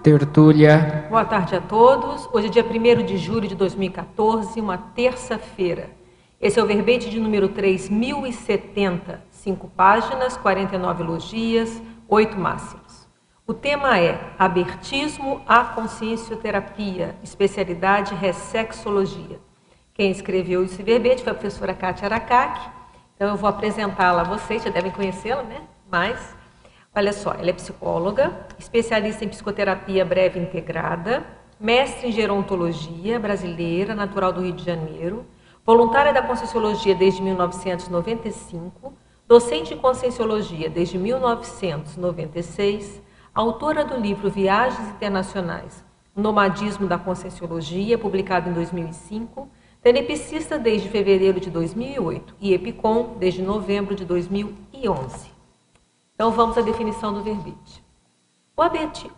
Tertúlia. Boa tarde a todos. Hoje é dia 1º de julho de 2014, uma terça-feira. Esse é o verbete de número 3070, 5 páginas, 49 elogias, 8 máximos. O tema é Abertismo à Consciencioterapia, especialidade Ressexologia. Quem escreveu esse verbete foi a professora Kátia Aracaki. Então eu vou apresentá-la a vocês, já devem conhecê-la, né? Mas, olha só, ela é psicóloga, especialista em psicoterapia breve integrada, mestre em gerontologia brasileira, natural do Rio de Janeiro, voluntária da Conscienciologia desde 1995, docente em Conscienciologia desde 1996, autora do livro Viagens Internacionais, Nomadismo da Conscienciologia, publicado em 2005, tenepsista desde fevereiro de 2008 e EPICOM desde novembro de 2011. Então vamos à definição do verbete. O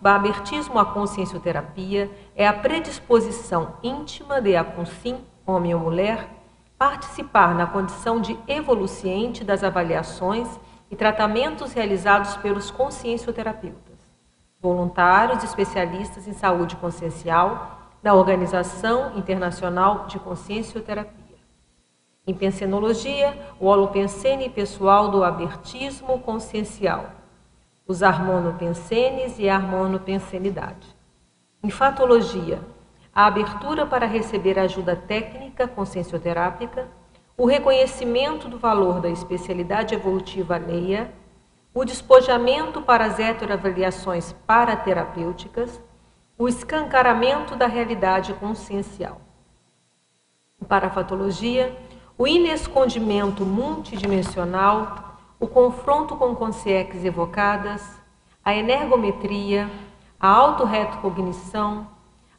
abertismo à consciencioterapia é a predisposição íntima de a consim, homem ou mulher, participar na condição de evoluciente das avaliações e tratamentos realizados pelos consciencioterapeutas, voluntários e especialistas em saúde consciencial da Organização Internacional de Consciencioterapia. Em pensenologia, o holopensene pessoal do abertismo consciencial, os harmonopensenes e a harmonopensenidade. Em fatologia, a abertura para receber ajuda técnica consciencioterápica, o reconhecimento do valor da especialidade evolutiva alheia, o despojamento para as heteroavaliações paraterapêuticas, o escancaramento da realidade consciencial. Em parafatologia, o inescondimento multidimensional, o confronto com consciências evocadas, a energometria, a autorretocognição,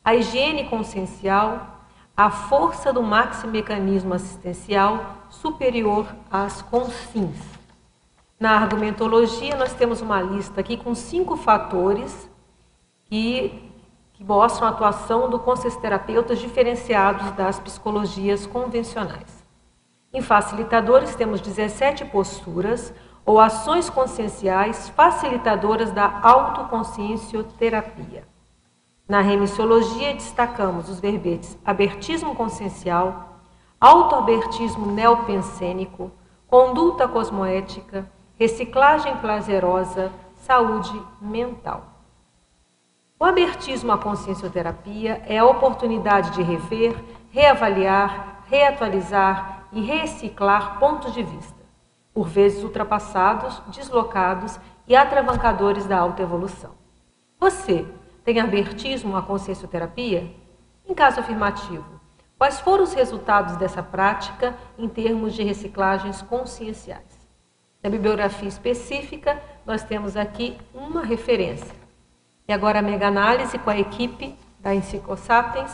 a higiene consciencial, a força do maximecanismo assistencial superior às consins. Na argumentologia, nós temos uma lista aqui com 5 fatores que mostram a atuação do consciencioterapeutas diferenciados das psicologias convencionais. Em facilitadores, temos 17 posturas ou ações conscienciais facilitadoras da autoconsciencioterapia. Na remissiologia, destacamos os verbetes abertismo consciencial, autoabertismo neopensênico, conduta cosmoética, reciclagem prazerosa, saúde mental. O abertismo à consciencioterapia é a oportunidade de rever, reavaliar, reatualizar e reciclar pontos de vista, por vezes ultrapassados, deslocados e atravancadores da autoevolução. Você tem abertismo à consciencioterapia? Em caso afirmativo, quais foram os resultados dessa prática em termos de reciclagens conscienciais? Na bibliografia específica, nós temos aqui uma referência. E agora a mega-análise com a equipe da Enciclosapiens,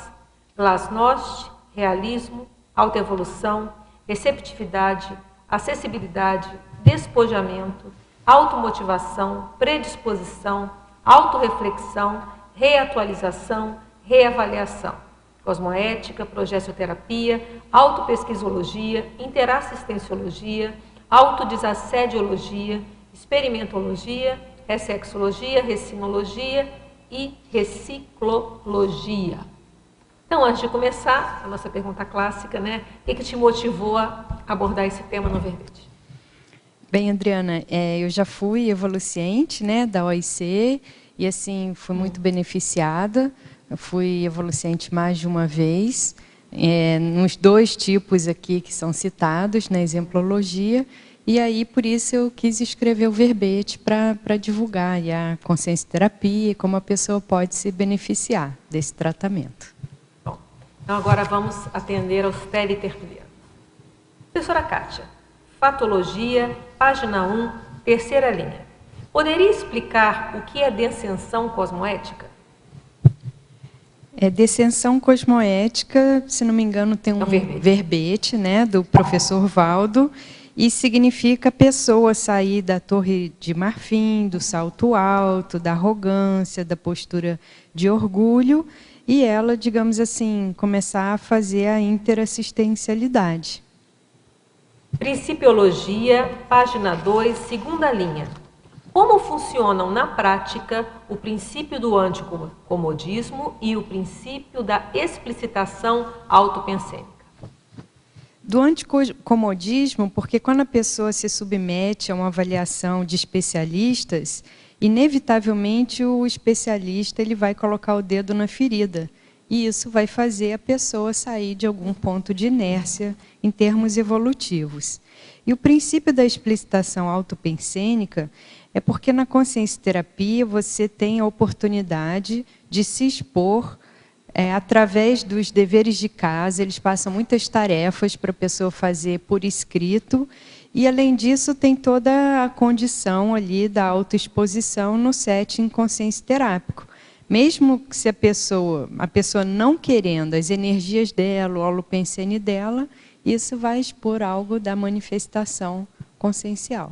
Glasnost, Realismo, Autoevolução, Receptividade, Acessibilidade, Despojamento, Automotivação, Predisposição, Autorreflexão, Reatualização, Reavaliação, Cosmoética, Progetioterapia, Autopesquisologia, Interassistenciologia, Autodesassediologia, Experimentologia, Ressexologia, Recinologia e Reciclologia. Então, antes de começar, a nossa pergunta clássica, né? O que te motivou a abordar esse tema no verbete? Bem, Adriana, eu já fui evoluciente, né, da OIC e, assim, fui muito beneficiada. Eu fui evoluciente mais de uma vez, nos 2 tipos aqui que são citados, na exemplologia. E aí, por isso, eu quis escrever o verbete para divulgar a consciencioterapia e como a pessoa pode se beneficiar desse tratamento. Bom, então agora vamos atender aos teletertulianos. Professora Kátia, Fatologia, página 1, terceira linha. Poderia explicar o que é descensão cosmoética? Descensão cosmoética, se não me engano, tem um verbete, né, do professor Valdo, e significa a pessoa sair da torre de marfim, do salto alto, da arrogância, da postura de orgulho, e ela, digamos assim, começar a fazer a interassistencialidade. Principiologia, página 2, segunda linha. Como funcionam na prática o princípio do anticomodismo e o princípio da explicitação autopensênica? Do anticomodismo, porque quando a pessoa se submete a uma avaliação de especialistas, inevitavelmente o especialista ele vai colocar o dedo na ferida. E isso vai fazer a pessoa sair de algum ponto de inércia em termos evolutivos. E o princípio da explicitação autopensênica é porque na consciência-terapia você tem a oportunidade de se expor através dos deveres de casa. Eles passam muitas tarefas para a pessoa fazer por escrito, e além disso tem toda a condição ali da autoexposição no setting consciência-terápico. Mesmo que se a pessoa não querendo as energias dela, o holopensene dela, isso vai expor algo da manifestação consciencial.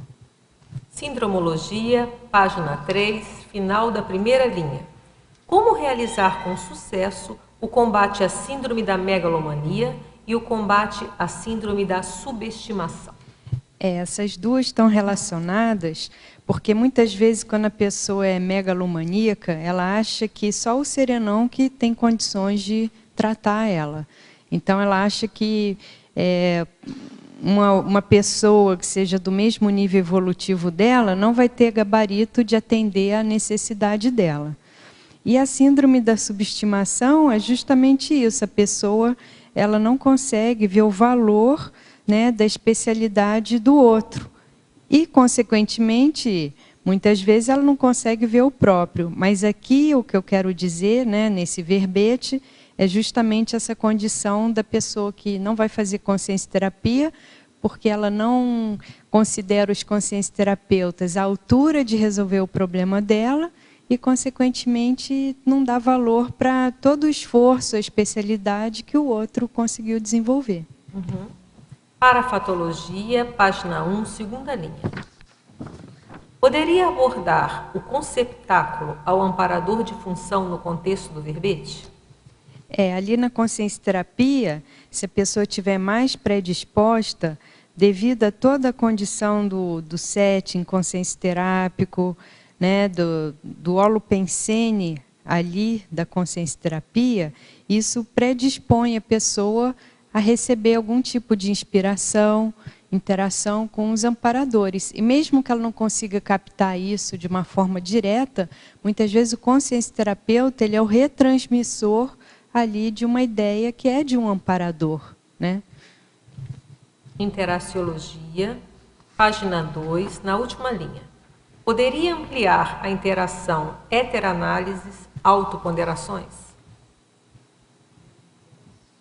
Sindromologia, página 3, final da primeira linha. Como realizar com sucesso o combate à síndrome da megalomania e o combate à síndrome da subestimação? Essas duas estão relacionadas, porque muitas vezes quando a pessoa é megalomaníaca, ela acha que só o serenão que tem condições de tratar ela. Então ela acha que uma pessoa que seja do mesmo nível evolutivo dela não vai ter gabarito de atender à necessidade dela. E a síndrome da subestimação é justamente isso, a pessoa ela não consegue ver o valor, né, da especialidade do outro. E, consequentemente, muitas vezes ela não consegue ver o próprio. Mas aqui o que eu quero dizer, né, nesse verbete, é justamente essa condição da pessoa que não vai fazer consciência-terapia, porque ela não considera os consciência-terapeutas à altura de resolver o problema dela e, consequentemente, não dá valor para todo o esforço, a especialidade que o outro conseguiu desenvolver. Uhum. Parafatologia, página 1, segunda linha. Poderia abordar o conceptáculo ao amparador de função no contexto do verbete? Ali na consciência-terapia, se a pessoa estiver mais predisposta, devido a toda a condição do setting consciência-terápico, né, do holopensene ali da consciência-terapia, isso predispõe a pessoa a receber algum tipo de inspiração, interação com os amparadores. E mesmo que ela não consiga captar isso de uma forma direta, muitas vezes o consciência-terapeuta ele é o retransmissor ali de uma ideia que é de um amparador, né? Interaciologia, página 2, na última linha. Poderia ampliar a interação heteroanálises, autoponderações?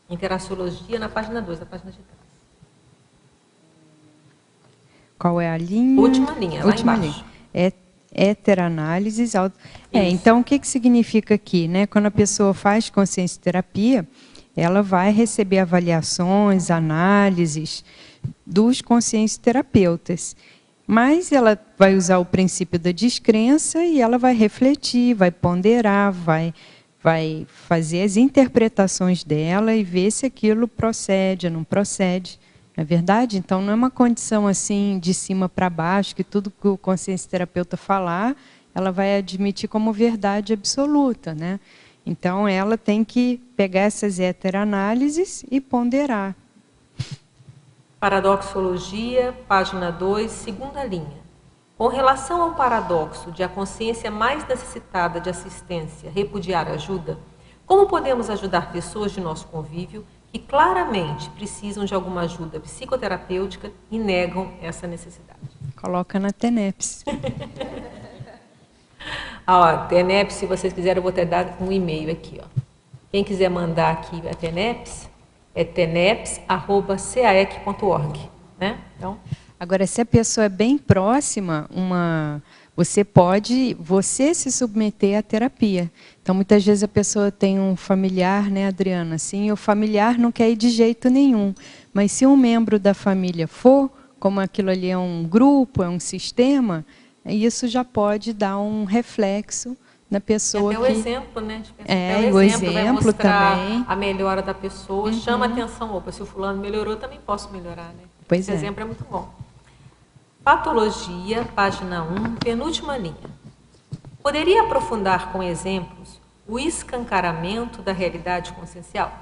Interaciologia na página 2, a página de trás. Qual é a linha? Última linha, lá embaixo. Heteroanálises. Então, o que significa aqui? Né? Quando a pessoa faz consciência-terapia, ela vai receber avaliações, análises dos consciência-terapeutas. Mas ela vai usar o princípio da descrença e ela vai refletir, vai ponderar, vai fazer as interpretações dela e ver se aquilo procede ou não procede. Não é verdade? Então, não é uma condição assim de cima para baixo, que tudo que o consciência-terapeuta falar, ela vai admitir como verdade absoluta, né? Então, ela tem que pegar essas heteroanálises e ponderar. Paradoxologia, página 2, segunda linha. Com relação ao paradoxo de a consciência mais necessitada de assistência repudiar ajuda, como podemos ajudar pessoas de nosso convívio que claramente precisam de alguma ajuda psicoterapêutica e negam essa necessidade? Coloca na TENEPS. TENEPS, se vocês quiserem, eu vou até dar um e-mail aqui. Quem quiser mandar aqui a TENEPS, é teneps@caec.org. Né? Então, agora, se a pessoa é bem próxima, você pode se submeter à terapia. Então, muitas vezes a pessoa tem um familiar, né, Adriana? Assim, o familiar não quer ir de jeito nenhum. Mas se um membro da família for, como aquilo ali é um grupo, é um sistema, isso já pode dar um reflexo na pessoa. Até o exemplo, né? O exemplo vai mostrar também. A melhora da pessoa, chama atenção. Opa, se o fulano melhorou, também posso melhorar, né? Pois Esse exemplo é muito bom. Patologia, página 1, penúltima linha. Poderia aprofundar com exemplos o escancaramento da realidade consciencial?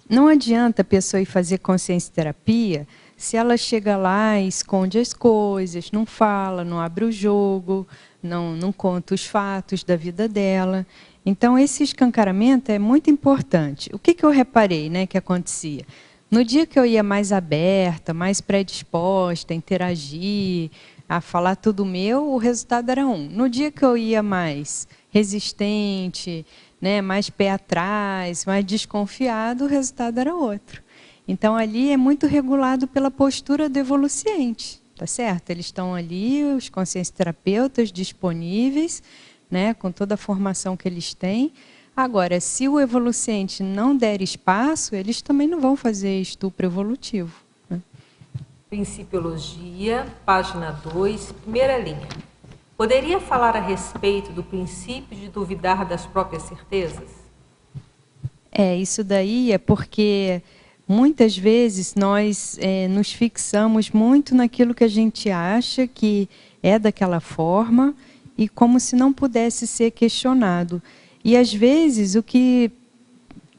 Não adianta a pessoa ir fazer consciência terapia se ela chega lá e esconde as coisas, não fala, não abre o jogo, não conta os fatos da vida dela. Então, esse escancaramento é muito importante. O que eu reparei, né, que acontecia? No dia que eu ia mais aberta, mais predisposta a interagir, a falar tudo meu, o resultado era um. No dia que eu ia mais resistente, né, mais pé atrás, mais desconfiado, o resultado era outro. Então, ali é muito regulado pela postura do evoluciente, tá certo? Eles estão ali, os consciencioterapeutas disponíveis, né, com toda a formação que eles têm. Agora, se o evoluciente não der espaço, eles também não vão fazer estupro evolutivo, né? Principiologia, página 2, primeira linha. Poderia falar a respeito do princípio de duvidar das próprias certezas? Isso daí é porque muitas vezes nós nos fixamos muito naquilo que a gente acha que é daquela forma e como se não pudesse ser questionado. E, às vezes, o que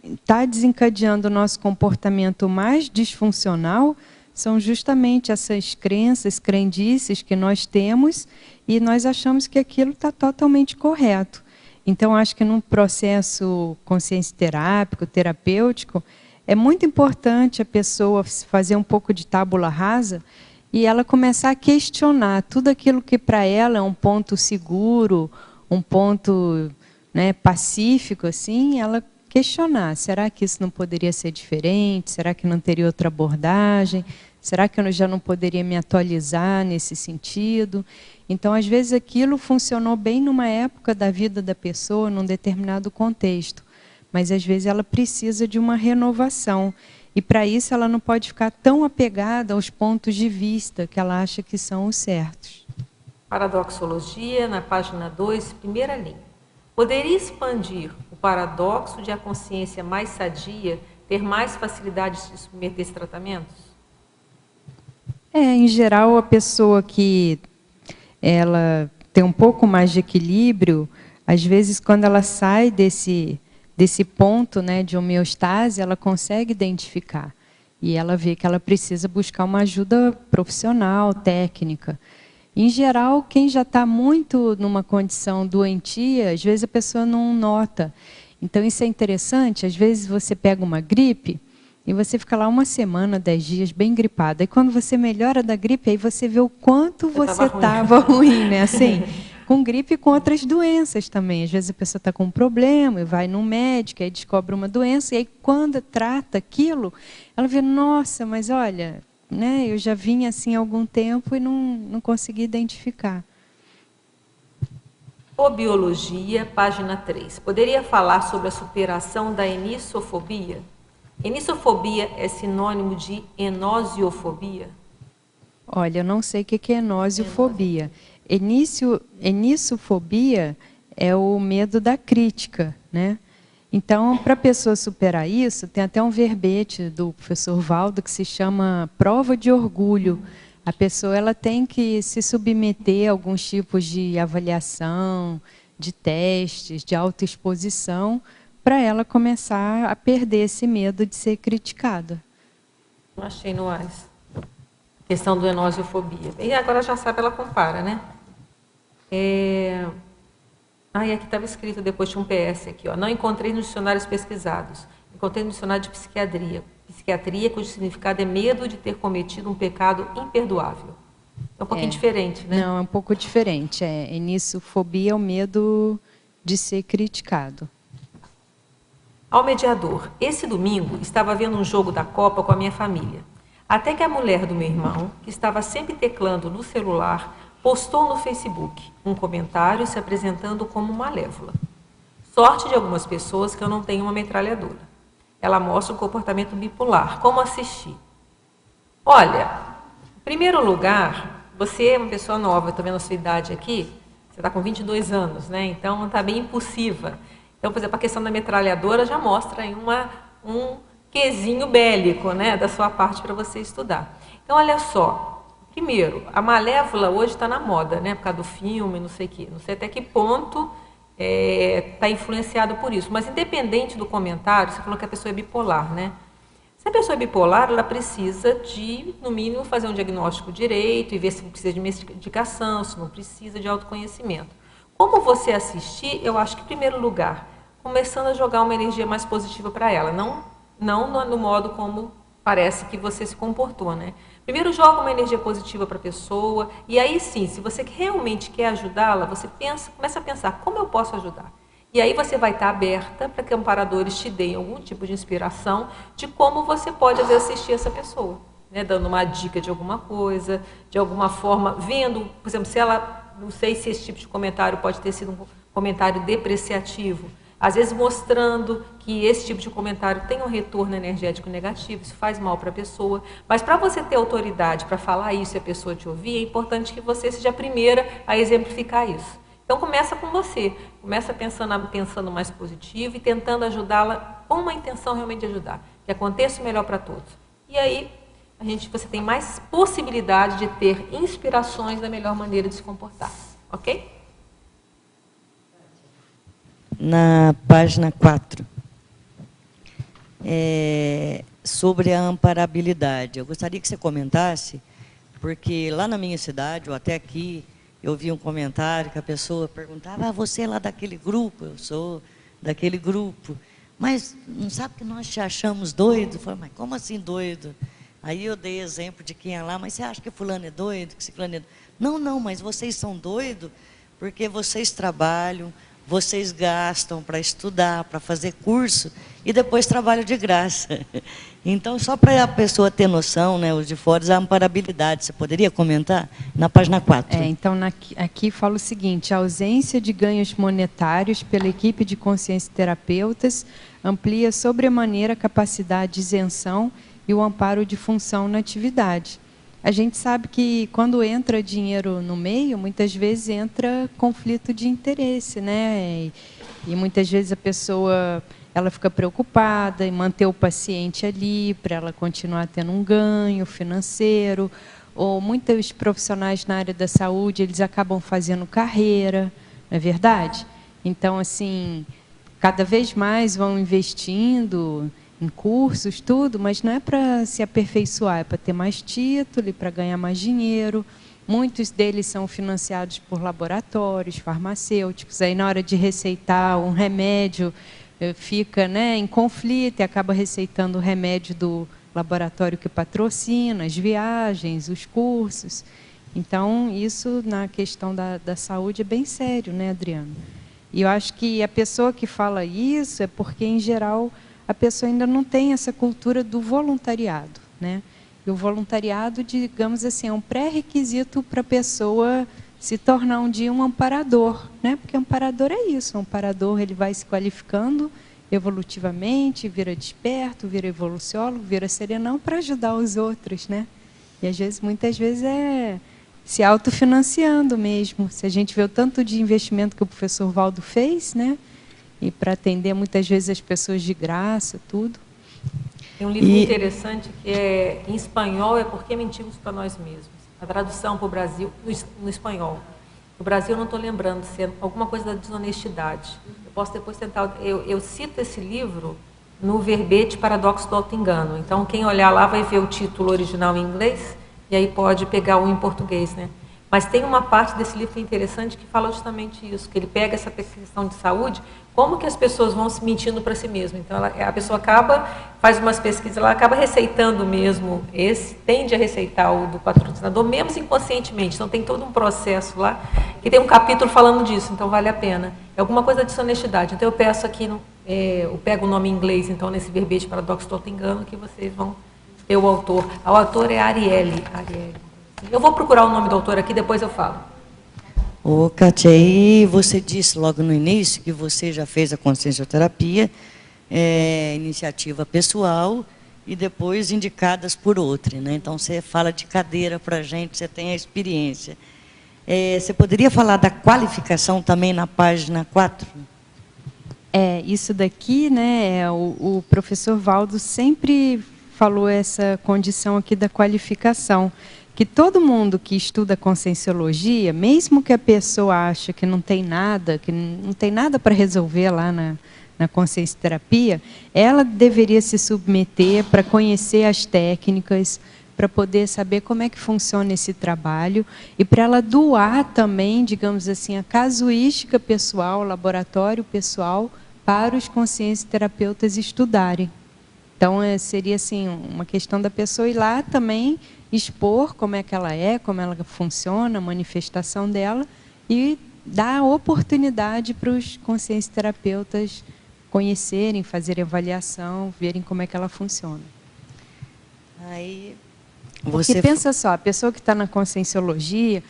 está desencadeando o nosso comportamento mais disfuncional são justamente essas crenças, crendices que nós temos e nós achamos que aquilo está totalmente correto. Então, acho que num processo consciencioterápico, terapêutico, é muito importante a pessoa fazer um pouco de tábula rasa e ela começar a questionar tudo aquilo que para ela é um ponto seguro, um ponto, né, pacífico, assim, ela questionar, será que isso não poderia ser diferente? Será que não teria outra abordagem? Será que eu já não poderia me atualizar nesse sentido? Então, às vezes, aquilo funcionou bem numa época da vida da pessoa, num determinado contexto, mas às vezes ela precisa de uma renovação. E para isso ela não pode ficar tão apegada aos pontos de vista que ela acha que são os certos. Paradoxologia, na página 2, primeira linha. Poderia expandir o paradoxo de a consciência mais sadia ter mais facilidade de se submeter a esses tratamentos? Em geral, a pessoa que ela tem um pouco mais de equilíbrio, às vezes, quando ela sai desse ponto, né, de homeostase, ela consegue identificar. E ela vê que ela precisa buscar uma ajuda profissional, técnica. Em geral, quem já está muito numa condição doentia, às vezes a pessoa não nota. Então, isso é interessante. Às vezes você pega uma gripe e você fica lá uma semana, 10 dias, bem gripada. E quando você melhora da gripe, aí você vê o quanto você estava ruim, né? Assim, com gripe e com outras doenças também. Às vezes a pessoa está com um problema e vai num médico, aí descobre uma doença, e aí quando trata aquilo, ela vê, nossa, mas olha, né, eu já vinha assim há algum tempo e não consegui identificar. Fobiologia, página 3. Poderia falar sobre a superação da enissofobia? Enissofobia é sinônimo de enosiofobia? Olha, eu não sei o que é enosiofobia. Enissofobia é o medo da crítica, né? Então, para a pessoa superar isso, tem até um verbete do professor Valdo que se chama prova de orgulho. A pessoa ela tem que se submeter a alguns tipos de avaliação, de testes, de autoexposição, para ela começar a perder esse medo de ser criticada. Não achei no AIS. Questão do enosiofobia. E agora já sabe, ela compara, né? E aqui estava escrito, depois tinha um PS aqui, ó. Não encontrei nos dicionários pesquisados. Encontrei no dicionário de psiquiatria. Psiquiatria, cujo significado é medo de ter cometido um pecado imperdoável. É um pouquinho diferente, né? Não, é um pouco diferente. Enissofobia é o medo de ser criticado. Ao mediador, esse domingo estava vendo um jogo da Copa com a minha família. Até que a mulher do meu irmão, que estava sempre teclando no celular, postou no Facebook um comentário se apresentando como malévola. Sorte de algumas pessoas que eu não tenho uma metralhadora. Ela mostra um comportamento bipolar. Como assistir? Olha, em primeiro lugar, você é uma pessoa nova, estou vendo a sua idade aqui, você está com 22 anos, né? Então está bem impulsiva. Então, por exemplo, a questão da metralhadora já mostra aí um quesinho bélico, né, da sua parte para você estudar. Então, olha só, Primeiro, a malévola hoje está na moda, né? Por causa do filme, não sei o quê. Não sei até que ponto está influenciado por isso. Mas independente do comentário, você falou que a pessoa é bipolar, né? Se a pessoa é bipolar, ela precisa de, no mínimo, fazer um diagnóstico direito e ver se precisa de medicação, se não precisa de autoconhecimento. Como você assistir, eu acho que, em primeiro lugar, começando a jogar uma energia mais positiva para ela, não no modo como parece que você se comportou, né? Primeiro joga uma energia positiva para a pessoa, e aí sim, se você realmente quer ajudá-la, você começa a pensar, como eu posso ajudar? E aí você vai estar aberta para que amparadores te deem algum tipo de inspiração de como você pode, às vezes, assistir essa pessoa, né? Dando uma dica de alguma coisa, de alguma forma, vendo, por exemplo, se ela, não sei se esse tipo de comentário pode ter sido um comentário depreciativo, às vezes mostrando que esse tipo de comentário tem um retorno energético negativo, isso faz mal para a pessoa, mas para você ter autoridade para falar isso e a pessoa te ouvir, é importante que você seja a primeira a exemplificar isso. Então começa com você, começa pensando mais positivo e tentando ajudá-la com uma intenção realmente de ajudar, que aconteça o melhor para todos. E aí você tem mais possibilidade de ter inspirações da melhor maneira de se comportar, ok? Na página 4, sobre a amparabilidade. Eu gostaria que você comentasse, porque lá na minha cidade, ou até aqui, eu vi um comentário que a pessoa perguntava, você é lá daquele grupo? Eu sou daquele grupo. Mas não sabe que nós te achamos doido? Eu falei, mas como assim doido? Aí eu dei exemplo de quem é lá, mas você acha que fulano é doido? Que ciclano é doido? Não, mas vocês são doidos porque vocês trabalham, vocês gastam para estudar, para fazer curso, e depois trabalham de graça. Então, só para a pessoa ter noção, né, os de fora, a amparabilidade, você poderia comentar? Na página 4. Então, aqui fala o seguinte, a ausência de ganhos monetários pela equipe de consciência terapeutas amplia sobremaneira a capacidade de isenção e o amparo de função na atividade. A gente sabe que quando entra dinheiro no meio, muitas vezes entra conflito de interesse, né? E muitas vezes a pessoa ela fica preocupada em manter o paciente ali para ela continuar tendo um ganho financeiro. Ou muitos profissionais na área da saúde, eles acabam fazendo carreira, não é verdade? Então, assim, cada vez mais vão investindo em cursos, tudo, mas não é para se aperfeiçoar, é para ter mais título e para ganhar mais dinheiro. Muitos deles são financiados por laboratórios farmacêuticos. Aí, na hora de receitar um remédio, fica, né, em conflito e acaba receitando o remédio do laboratório que patrocina, as viagens, os cursos. Então, isso, na questão da saúde, é bem sério, né, Adriano? E eu acho que a pessoa que fala isso é porque, em geral, a pessoa ainda não tem essa cultura do voluntariado, né? E o voluntariado, digamos assim, é um pré-requisito para a pessoa se tornar um dia um amparador, né? Porque amparador é isso, um amparador ele vai se qualificando evolutivamente, vira desperto, vira evoluciólogo, vira serenão para ajudar os outros, né? E às vezes, muitas vezes é se autofinanciando mesmo. Se a gente vê o tanto de investimento que o professor Valdo fez, né? E para atender muitas vezes as pessoas de graça, tudo. Tem um livro interessante que é em espanhol, é Por que Mentimos para Nós Mesmos. A tradução para o Brasil, no espanhol. No Brasil eu não estou lembrando, se é alguma coisa da desonestidade. Eu posso depois tentar, eu cito esse livro no verbete Paradoxo do Auto-Engano. Então quem olhar lá vai ver o título original em inglês e aí pode pegar um em português, né? Mas tem uma parte desse livro que é interessante que fala justamente isso, que ele pega essa questão de saúde, como que as pessoas vão se mentindo para si mesmas. Então, a pessoa faz umas pesquisas, ela acaba receitando mesmo tende a receitar o do patrocinador, mesmo inconscientemente. Então, tem todo um processo lá, que tem um capítulo falando disso, então vale a pena. É alguma coisa de desonestidade. Então, eu peço aqui, eu pego o nome em inglês, então, nesse verbete Paradoxo do Auto-Engano, que vocês vão ter o autor. O autor é Ariely. Eu vou procurar o nome do autor aqui, depois eu falo. Ô, Kátia, aí você disse logo no início que você já fez a consciencioterapia, iniciativa pessoal, e depois indicadas por outra, né? Então, você fala de cadeira para a gente, você tem a experiência. Você poderia falar da qualificação também na página 4? Isso daqui, né, o professor Valdo sempre falou essa condição aqui da qualificação, que todo mundo que estuda conscienciologia, mesmo que a pessoa ache que não tem nada para resolver lá na consciencioterapia, ela deveria se submeter para conhecer as técnicas, para poder saber como é que funciona esse trabalho e para ela doar também, digamos assim, a casuística pessoal, o laboratório pessoal, para os consciencioterapeutas estudarem. Então, seria assim, uma questão da pessoa ir lá também expor como é que ela é, como ela funciona, a manifestação dela, e dar a oportunidade para os consciencioterapeutas conhecerem, fazerem avaliação, verem como é que ela funciona. Aí, Porque pensa só, a pessoa que está na conscienciologia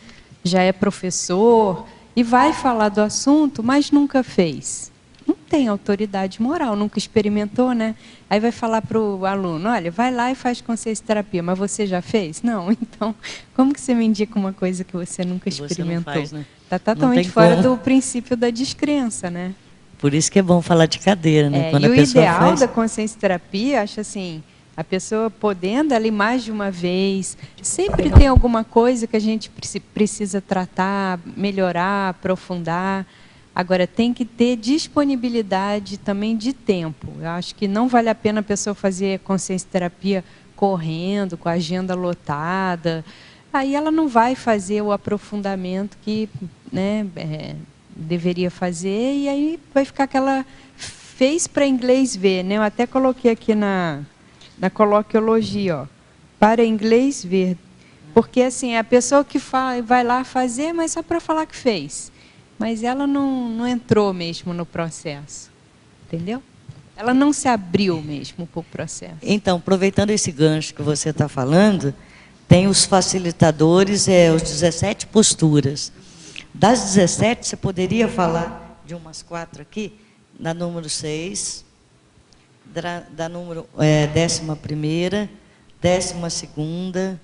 já é professor e vai falar do assunto, mas nunca fez. Não tem autoridade moral, nunca experimentou, né? Aí vai falar para o aluno, olha, vai lá e faz consciencioterapia, mas você já fez? Não, então, como que você me indica uma coisa que você nunca experimentou? Está totalmente fora do princípio da descrença, né? Por isso que é bom falar de cadeira, né? Quando e a pessoa ideal da consciencioterapia, acho assim, a pessoa podendo ali mais de uma vez, sempre tem alguma coisa que a gente precisa tratar, melhorar, aprofundar. Agora, tem que ter disponibilidade também de tempo. Eu acho que não vale a pena a pessoa fazer consciencioterapia correndo, com a agenda lotada. Aí ela não vai fazer o aprofundamento que, né, deveria fazer, e aí vai ficar aquela... Fez para inglês ver, né? Eu até coloquei aqui na coloquiologia, ó, para inglês ver. Porque assim, a pessoa que vai lá fazer, mas só para falar que fez. Mas ela não entrou mesmo no processo, entendeu? Ela não se abriu mesmo para o processo. Então, aproveitando esse gancho que você está falando, tem os facilitadores, os 17 posturas. Das 17, você poderia falar de umas 4 aqui? Da número 6, da número 11ª, 12ª,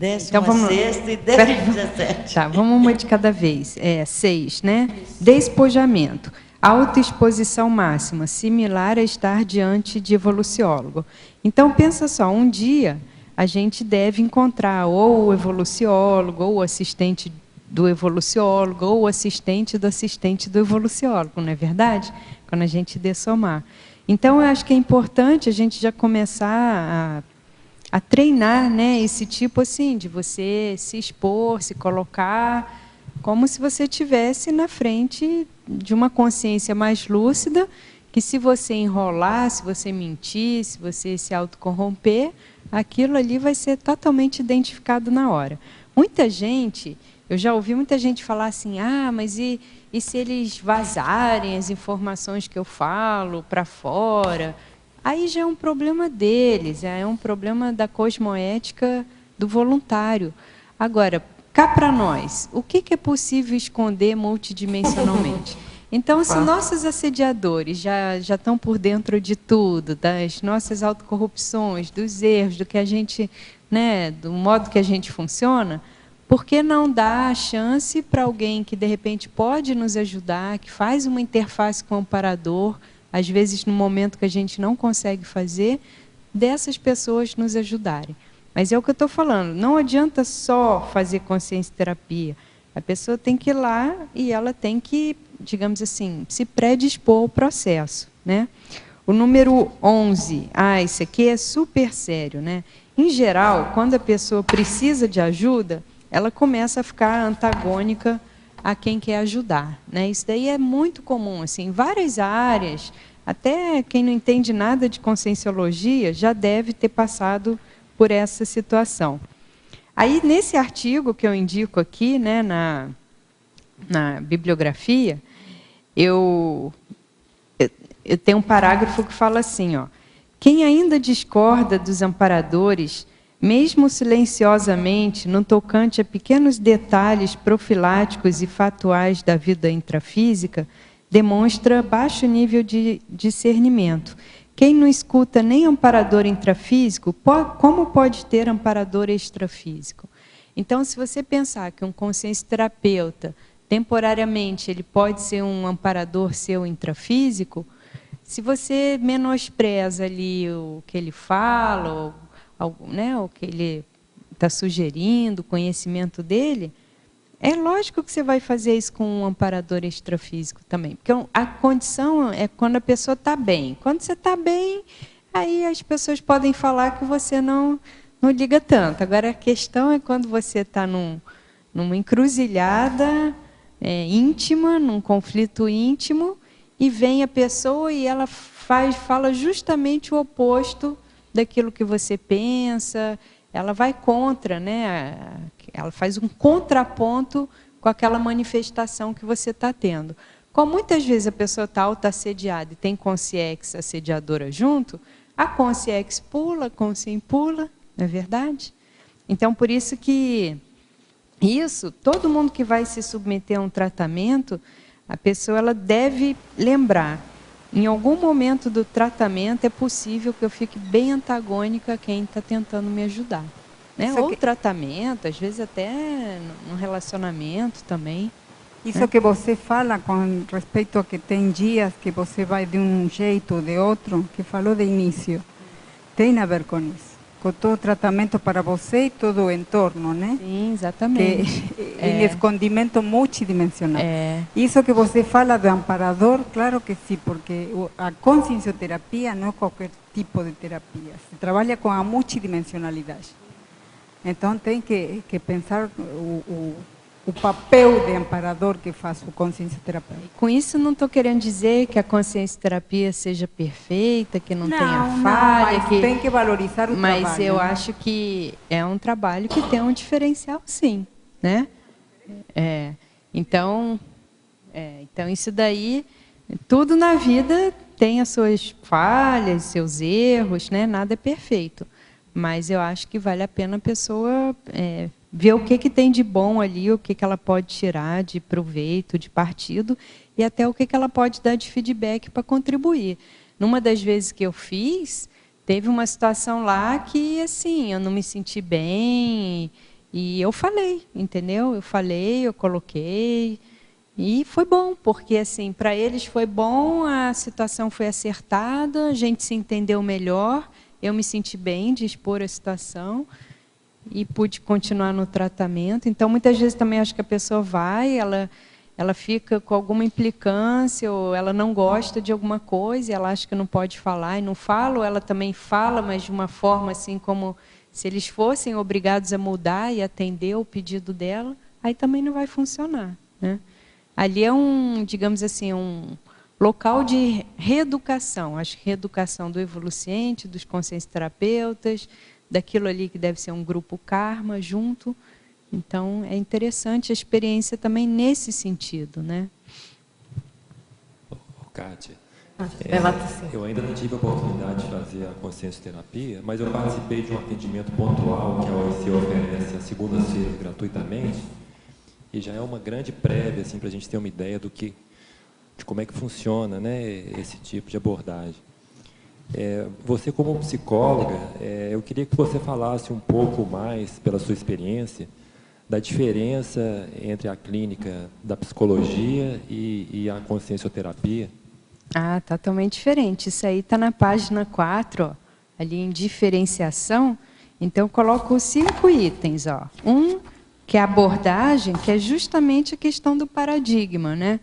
16ª e 17ª. Tá, vamos uma de cada vez. 6, né? Despojamento. Autoexposição máxima, similar a estar diante de evoluciólogo. Então, pensa só, um dia a gente deve encontrar ou o evoluciólogo, ou o assistente do evoluciólogo, ou o assistente do evoluciólogo, não é verdade? Quando a gente dessomar. Então, eu acho que é importante a gente já começar a treinar, né, esse tipo assim, de você se expor, se colocar, como se você estivesse na frente de uma consciência mais lúcida, que se você enrolar, se você mentir, se você se autocorromper, aquilo ali vai ser totalmente identificado na hora. Muita gente, eu já ouvi muita gente falar assim, mas e se eles vazarem as informações que eu falo para fora? Aí já é um problema deles, é um problema da cosmoética do voluntário. Agora, cá para nós, o que é possível esconder multidimensionalmente? Então, se nossos assediadores já estão por dentro de tudo, das nossas autocorrupções, dos erros, do que a gente, né, do modo que a gente funciona, por que não dar a chance para alguém que, de repente, pode nos ajudar, que faz uma interface com o amparador, às vezes, no momento que a gente não consegue fazer, dessas pessoas nos ajudarem. Mas é o que eu estou falando, não adianta só fazer consciencioterapia. A pessoa tem que ir lá e ela tem que, digamos assim, se predispor ao processo, né? O número 11, isso aqui é super sério, né? Em geral, quando a pessoa precisa de ajuda, ela começa a ficar antagônica a quem quer ajudar, né? Isso daí é muito comum, assim, em várias áreas, até quem não entende nada de conscienciologia já deve ter passado por essa situação. Aí, nesse artigo que eu indico aqui, né, na bibliografia, eu tenho um parágrafo que fala assim, ó, quem ainda discorda dos amparadores, mesmo silenciosamente, no tocante a pequenos detalhes profiláticos e fatuais da vida intrafísica, demonstra baixo nível de discernimento. Quem não escuta nem amparador intrafísico, como pode ter amparador extrafísico? Então, se você pensar que um consciencioterapeuta, temporariamente, ele pode ser um amparador seu intrafísico, se você menospreza ali o que ele fala, né, o que ele está sugerindo, o conhecimento dele, é lógico que você vai fazer isso com um amparador extrafísico também. Porque a condição é quando a pessoa está bem. Quando você está bem, aí as pessoas podem falar que você não liga tanto. Agora, a questão é quando você está numa encruzilhada íntima, num conflito íntimo, e vem a pessoa e ela fala justamente o oposto daquilo que você pensa, ela vai contra, né? Ela faz um contraponto com aquela manifestação que você está tendo. Como muitas vezes a pessoa está auto-assediada e tem consciência assediadora junto, a consciência pula, a consciência pula, não é verdade? Então, por isso que todo mundo que vai se submeter a um tratamento, a pessoa ela deve lembrar, em algum momento do tratamento é possível que eu fique bem antagônica a quem está tentando me ajudar. Né? Ou tratamento, às vezes até num relacionamento também. Isso que você fala com respeito a que tem dias que você vai de um jeito ou de outro, que falou de início, tem a ver com isso. Com todo o tratamento para você e todo o entorno, né? Sim, exatamente. Em escondimento multidimensional. Isso que você fala do amparador, claro que sim, porque a consciencioterapia não é qualquer tipo de terapia. Se trabalha com a multidimensionalidade. Então tem que pensar o papel de amparador que faz o consciencioterapeuta. Com isso não estou querendo dizer que a consciencioterapia seja perfeita, que não tenha falha. Mas tem que valorizar o trabalho. Mas eu acho que é um trabalho que tem um diferencial, sim. Né? Então, isso daí, tudo na vida tem as suas falhas, seus erros, né? Nada é perfeito. Mas eu acho que vale a pena a pessoa ver o que tem de bom ali, o que ela pode tirar de proveito, de partido, e até o que ela pode dar de feedback para contribuir. Numa das vezes que eu fiz, teve uma situação lá que, assim, eu não me senti bem, e eu falei, entendeu? Eu coloquei, e foi bom, porque, assim, para eles foi bom, a situação foi acertada, a gente se entendeu melhor, eu me senti bem de expor a situação, e pude continuar no tratamento. Então, muitas vezes também acho que a pessoa vai, ela fica com alguma implicância, ou ela não gosta de alguma coisa, e ela acha que não pode falar, e não fala, ou ela também fala, mas de uma forma assim como se eles fossem obrigados a mudar e atender o pedido dela, aí também não vai funcionar. Né? Ali é digamos assim, um local de reeducação. Acho que reeducação do evoluciente, dos consciencioterapeutas, daquilo ali que deve ser um grupo karma junto. Então, é interessante a experiência também nesse sentido, né? Kátia, eu ainda não tive a oportunidade de fazer a consciencioterapia, mas eu participei de um atendimento pontual que a OIC oferece às segundas-feiras gratuitamente, e já é uma grande prévia assim, para a gente ter uma ideia de como é que funciona, né, esse tipo de abordagem. Você, como psicóloga, eu queria que você falasse um pouco mais, pela sua experiência, da diferença entre a clínica da psicologia e a consciencioterapia. Totalmente diferente. Isso aí está na página 4, ó, ali em diferenciação. Então, eu coloco 5 itens. Ó. Que é a abordagem, que é justamente a questão do paradigma, né?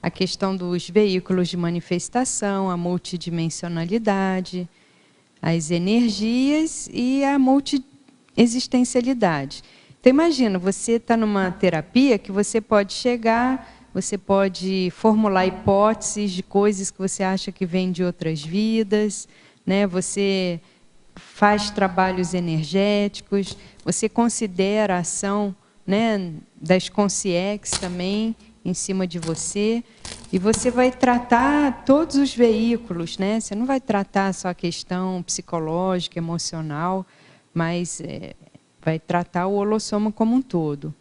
A questão dos veículos de manifestação, a multidimensionalidade, as energias e a multiexistencialidade. Então, imagina, você está numa terapia que você pode chegar, você pode formular hipóteses de coisas que você acha que vêm de outras vidas, né? Você faz trabalhos energéticos, você considera a ação, né, das consciências também, em cima de você, e você vai tratar todos os veículos, né? Você não vai tratar só a questão psicológica, emocional, mas vai tratar o holossoma como um todo.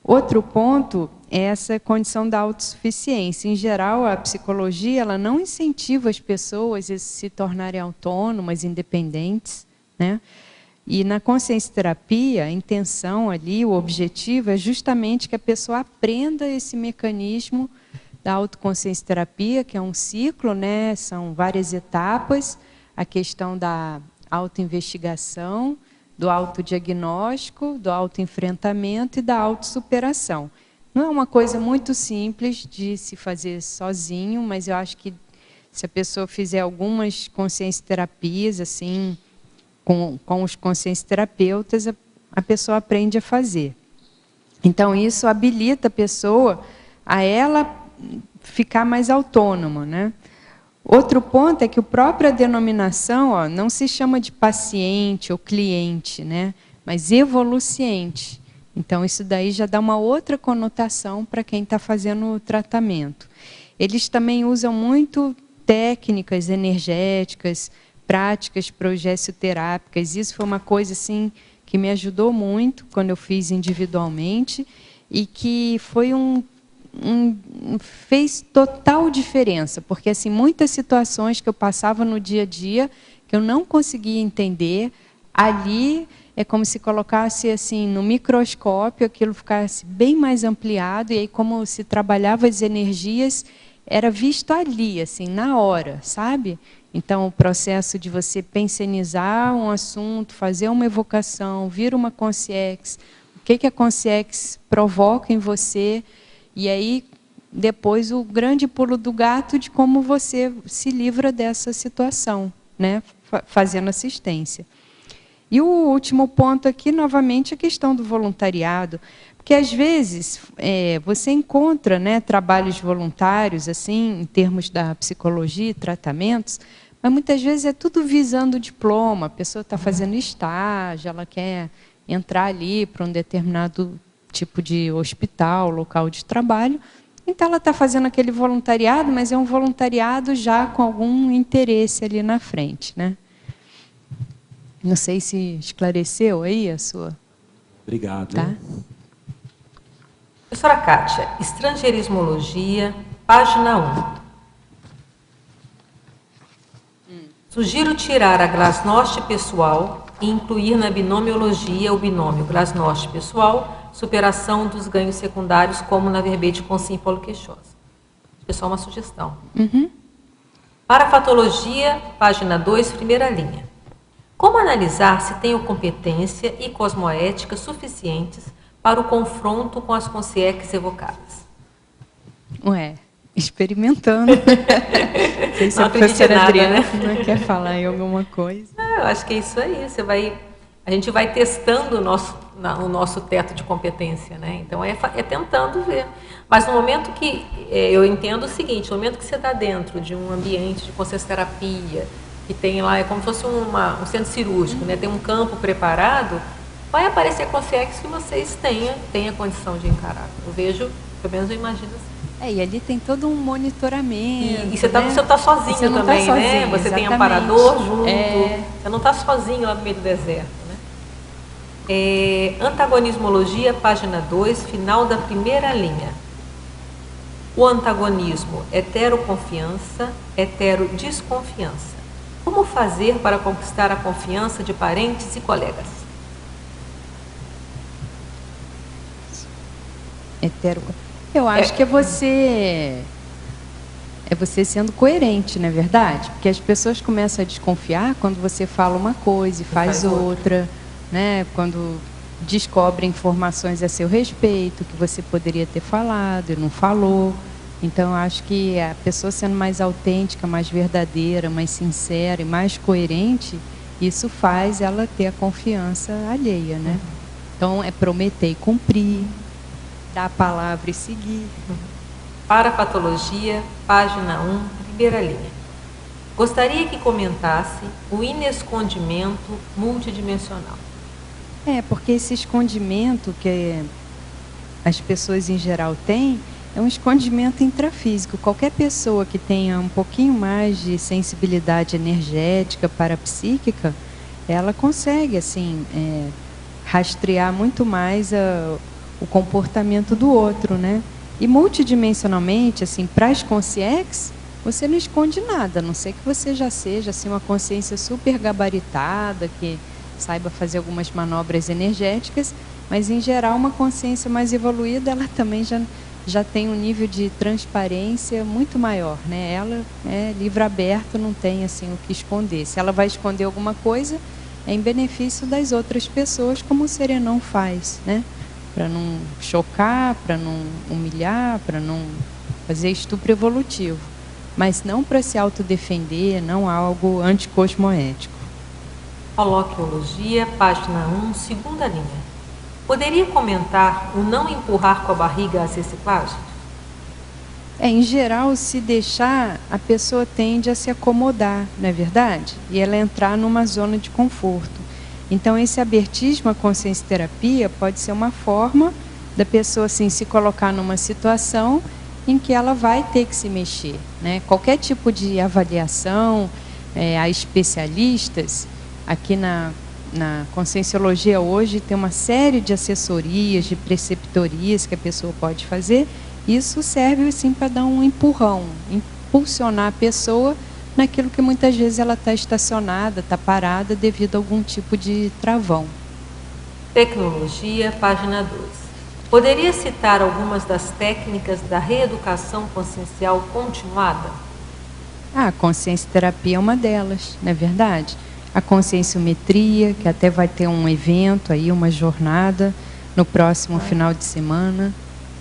Outro ponto é essa condição da autossuficiência. Em geral, a psicologia ela não incentiva as pessoas a se tornarem autônomas, independentes, né? E na consciencioterapia, a intenção ali, o objetivo é justamente que a pessoa aprenda esse mecanismo da autoconsciencioterapia, que é um ciclo, né? São várias etapas, a questão da autoinvestigação, do autodiagnóstico, do autoenfrentamento e da autossuperação. Não é uma coisa muito simples de se fazer sozinho, mas eu acho que se a pessoa fizer algumas consciência-terapias, assim, com os consciência-terapeutas, a pessoa aprende a fazer. Então, isso habilita a pessoa a ela ficar mais autônoma, né? Outro ponto é que a própria denominação não se chama de paciente ou cliente, né? Mas evoluciente. Então, isso daí já dá uma outra conotação para quem está fazendo o tratamento. Eles também usam muito técnicas energéticas, práticas progessioterápicas. Isso foi uma coisa assim, que me ajudou muito quando eu fiz individualmente e que foi fez total diferença, porque assim, muitas situações que eu passava no dia a dia, que eu não conseguia entender, ali é como se colocasse assim, no microscópio, aquilo ficasse bem mais ampliado, e aí como se trabalhava as energias, era visto ali, assim, na hora, sabe? Então, o processo de você pensionizar um assunto, fazer uma evocação, vir uma consciência, o que a consciência provoca em você, e aí, depois, o grande pulo do gato de como você se livra dessa situação, né? Fazendo assistência. E o último ponto aqui, novamente, a questão do voluntariado. Porque, às vezes, você encontra, né, trabalhos voluntários, assim, em termos da psicologia e tratamentos, mas muitas vezes é tudo visando o diploma, a pessoa está fazendo estágio, ela quer entrar ali para um determinado tipo de hospital, local de trabalho, então ela está fazendo aquele voluntariado, mas é um voluntariado já com algum interesse ali na frente, né? Não sei se esclareceu aí a sua... Obrigado. Tá? Professora Kátia, Estrangeirismologia, página 1. Sugiro tirar a glasnost pessoal e incluir na binomiologia o binômio glasnost pessoal, superação dos ganhos secundários, como na verbete com sim poliqueixosa. Pessoal, uma sugestão. Parafatologia, página 2, primeira linha. Como analisar se tenho competência e cosmoética suficientes para o confronto com as consciências evocadas? Ué, experimentando. Não sei se a professora Adriana quer falar em alguma coisa. Eu acho que é isso aí. A gente vai testando o nosso teto de competência, né? Então, é tentando ver. Mas no momento que... eu entendo o seguinte, no momento que você está dentro de um ambiente de consciencioterapia, que tem lá, é como se fosse um centro cirúrgico, né? Tem um campo preparado, vai aparecer consciência que vocês tenham condição de encarar. Eu vejo, pelo menos eu imagino assim. E ali tem todo um monitoramento. E você está sozinho você também, tá sozinho, né? Você tem amparador junto. Você não está sozinho lá no meio do deserto. Né? Antagonismologia, página 2, final da primeira linha. O antagonismo, heteroconfiança, heterodesconfiança. Como fazer para conquistar a confiança de parentes e colegas? Eu acho que é você sendo coerente, não é verdade? Porque as pessoas começam a desconfiar quando você fala uma coisa e faz outra, né? Quando descobrem informações a seu respeito que você poderia ter falado e não falou. Então, eu acho que a pessoa sendo mais autêntica, mais verdadeira, mais sincera e mais coerente, isso faz ela ter a confiança alheia, né? Então, é prometer e cumprir, dar a palavra e seguir. Parapatologia, página 1, primeira linha. Gostaria que comentasse o inescondimento multidimensional. Porque esse escondimento que as pessoas em geral têm, é um escondimento intrafísico. Qualquer pessoa que tenha um pouquinho mais de sensibilidade energética, parapsíquica, ela consegue assim, rastrear muito mais o comportamento do outro, né? E multidimensionalmente, assim, para as consciências, você não esconde nada, a não ser que você já seja assim, uma consciência super gabaritada, que saiba fazer algumas manobras energéticas, mas em geral uma consciência mais evoluída, ela também já tem um nível de transparência muito maior, né? Ela é livre aberto, não tem assim o que esconder. Se ela vai esconder alguma coisa, é em benefício das outras pessoas, como o Serenão faz, né? Para não chocar, para não humilhar, para não fazer estupro evolutivo, mas não para se autodefender, não algo anticosmoético. Holoquiologia, página 1, segunda linha. Poderia comentar o não empurrar com a barriga as reciclagens? Em geral, se deixar, a pessoa tende a se acomodar, não é verdade? E ela entrar numa zona de conforto. Então, esse abertismo à consciência-terapia pode ser uma forma da pessoa assim, se colocar numa situação em que ela vai ter que se mexer, né? Qualquer tipo de avaliação, há especialistas, aqui na Conscienciologia hoje tem uma série de assessorias, de preceptorias que a pessoa pode fazer. Isso serve assim para dar um empurrão, impulsionar a pessoa naquilo que muitas vezes ela está estacionada, está parada devido a algum tipo de travão. Tecnologia, página 2. Poderia citar algumas das técnicas da reeducação consciencial continuada? A consciência-terapia é uma delas, não é verdade? A conscienciometria, que até vai ter um evento aí, uma jornada no próximo final de semana.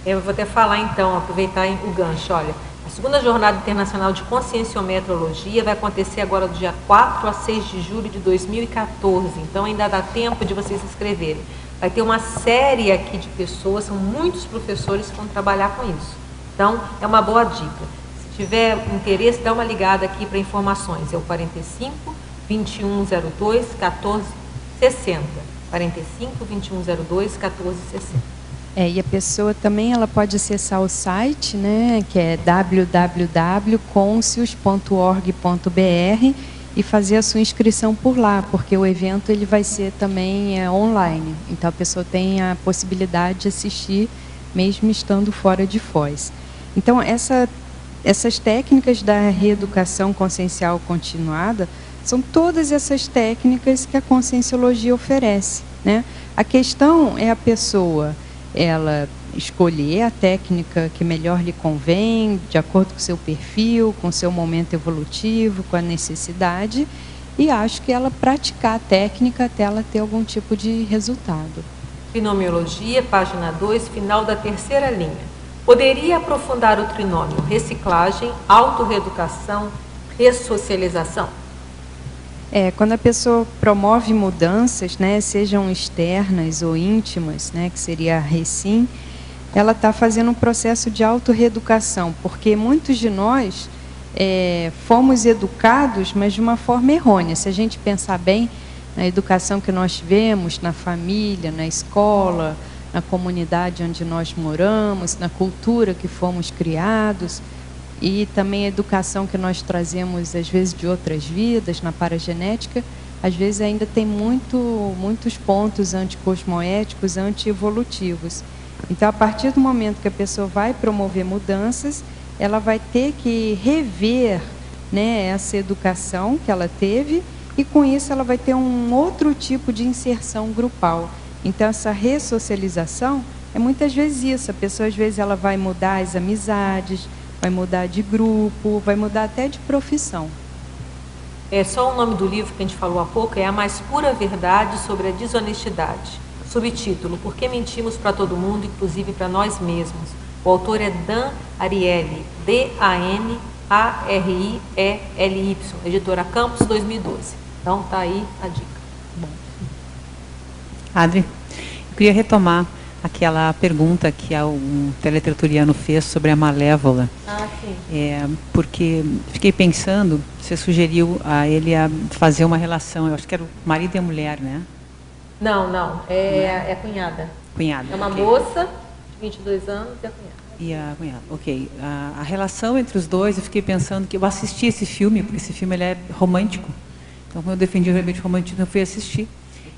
Eu vou até falar então, aproveitar o gancho, olha, a segunda jornada internacional de conscienciometrologia vai acontecer agora do dia 4 a 6 de julho de 2014, então ainda dá tempo de vocês se inscreverem. Vai ter uma série aqui de pessoas, são muitos professores que vão trabalhar com isso. Então, é uma boa dica. Se tiver interesse, dá uma ligada aqui para informações. É o 45 2102 1460. 45 2102 1460. E a pessoa também ela pode acessar o site, né, que é www.conscius.org.br e fazer a sua inscrição por lá, porque o evento ele vai ser também online. Então a pessoa tem a possibilidade de assistir mesmo estando fora de Foz. Então essas técnicas da reeducação consciencial continuada são todas essas técnicas que a Conscienciologia oferece, né? A questão é a pessoa ela escolher a técnica que melhor lhe convém, de acordo com o seu perfil, com o seu momento evolutivo, com a necessidade, e acho que ela praticar a técnica até ela ter algum tipo de resultado. Trinomiologia, página 2, final da terceira linha. Poderia aprofundar o trinômio reciclagem, autorreeducação, ressocialização? Quando a pessoa promove mudanças, né, sejam externas ou íntimas, né, que seria a recim, ela está fazendo um processo de autorreeducação, porque muitos de nós fomos educados, mas de uma forma errônea. Se a gente pensar bem na educação que nós tivemos, na família, na escola, na comunidade onde nós moramos, na cultura que fomos criados, e também a educação que nós trazemos, às vezes, de outras vidas, na paragenética, às vezes ainda tem muitos pontos anticosmoéticos, antievolutivos. Então, a partir do momento que a pessoa vai promover mudanças, ela vai ter que rever, né, essa educação que ela teve, e com isso ela vai ter um outro tipo de inserção grupal. Então, essa ressocialização é muitas vezes isso. A pessoa, às vezes, ela vai mudar as amizades, vai mudar de grupo, vai mudar até de profissão. Só o nome do livro que a gente falou há pouco é A Mais Pura Verdade sobre a Desonestidade. Subtítulo, Por que mentimos para todo mundo, inclusive para nós mesmos? O autor é Dan Ariely, D-A-N-A-R-I-E-L-Y, editora Campos, 2012. Então, tá aí a dica. Bom. Adri, eu queria retomar aquela pergunta que um teletertuliano fez sobre a Malévola. Sim. Porque fiquei pensando, você sugeriu a ele a fazer uma relação, eu acho que era o marido e a mulher, né? Não, é a cunhada. Cunhada. É uma moça de 22 anos e a cunhada. E a cunhada, ok. A relação entre os dois, eu fiquei pensando que eu assisti esse filme, porque esse filme ele é romântico. Então, quando eu defendi realmente o romantismo, eu fui assistir.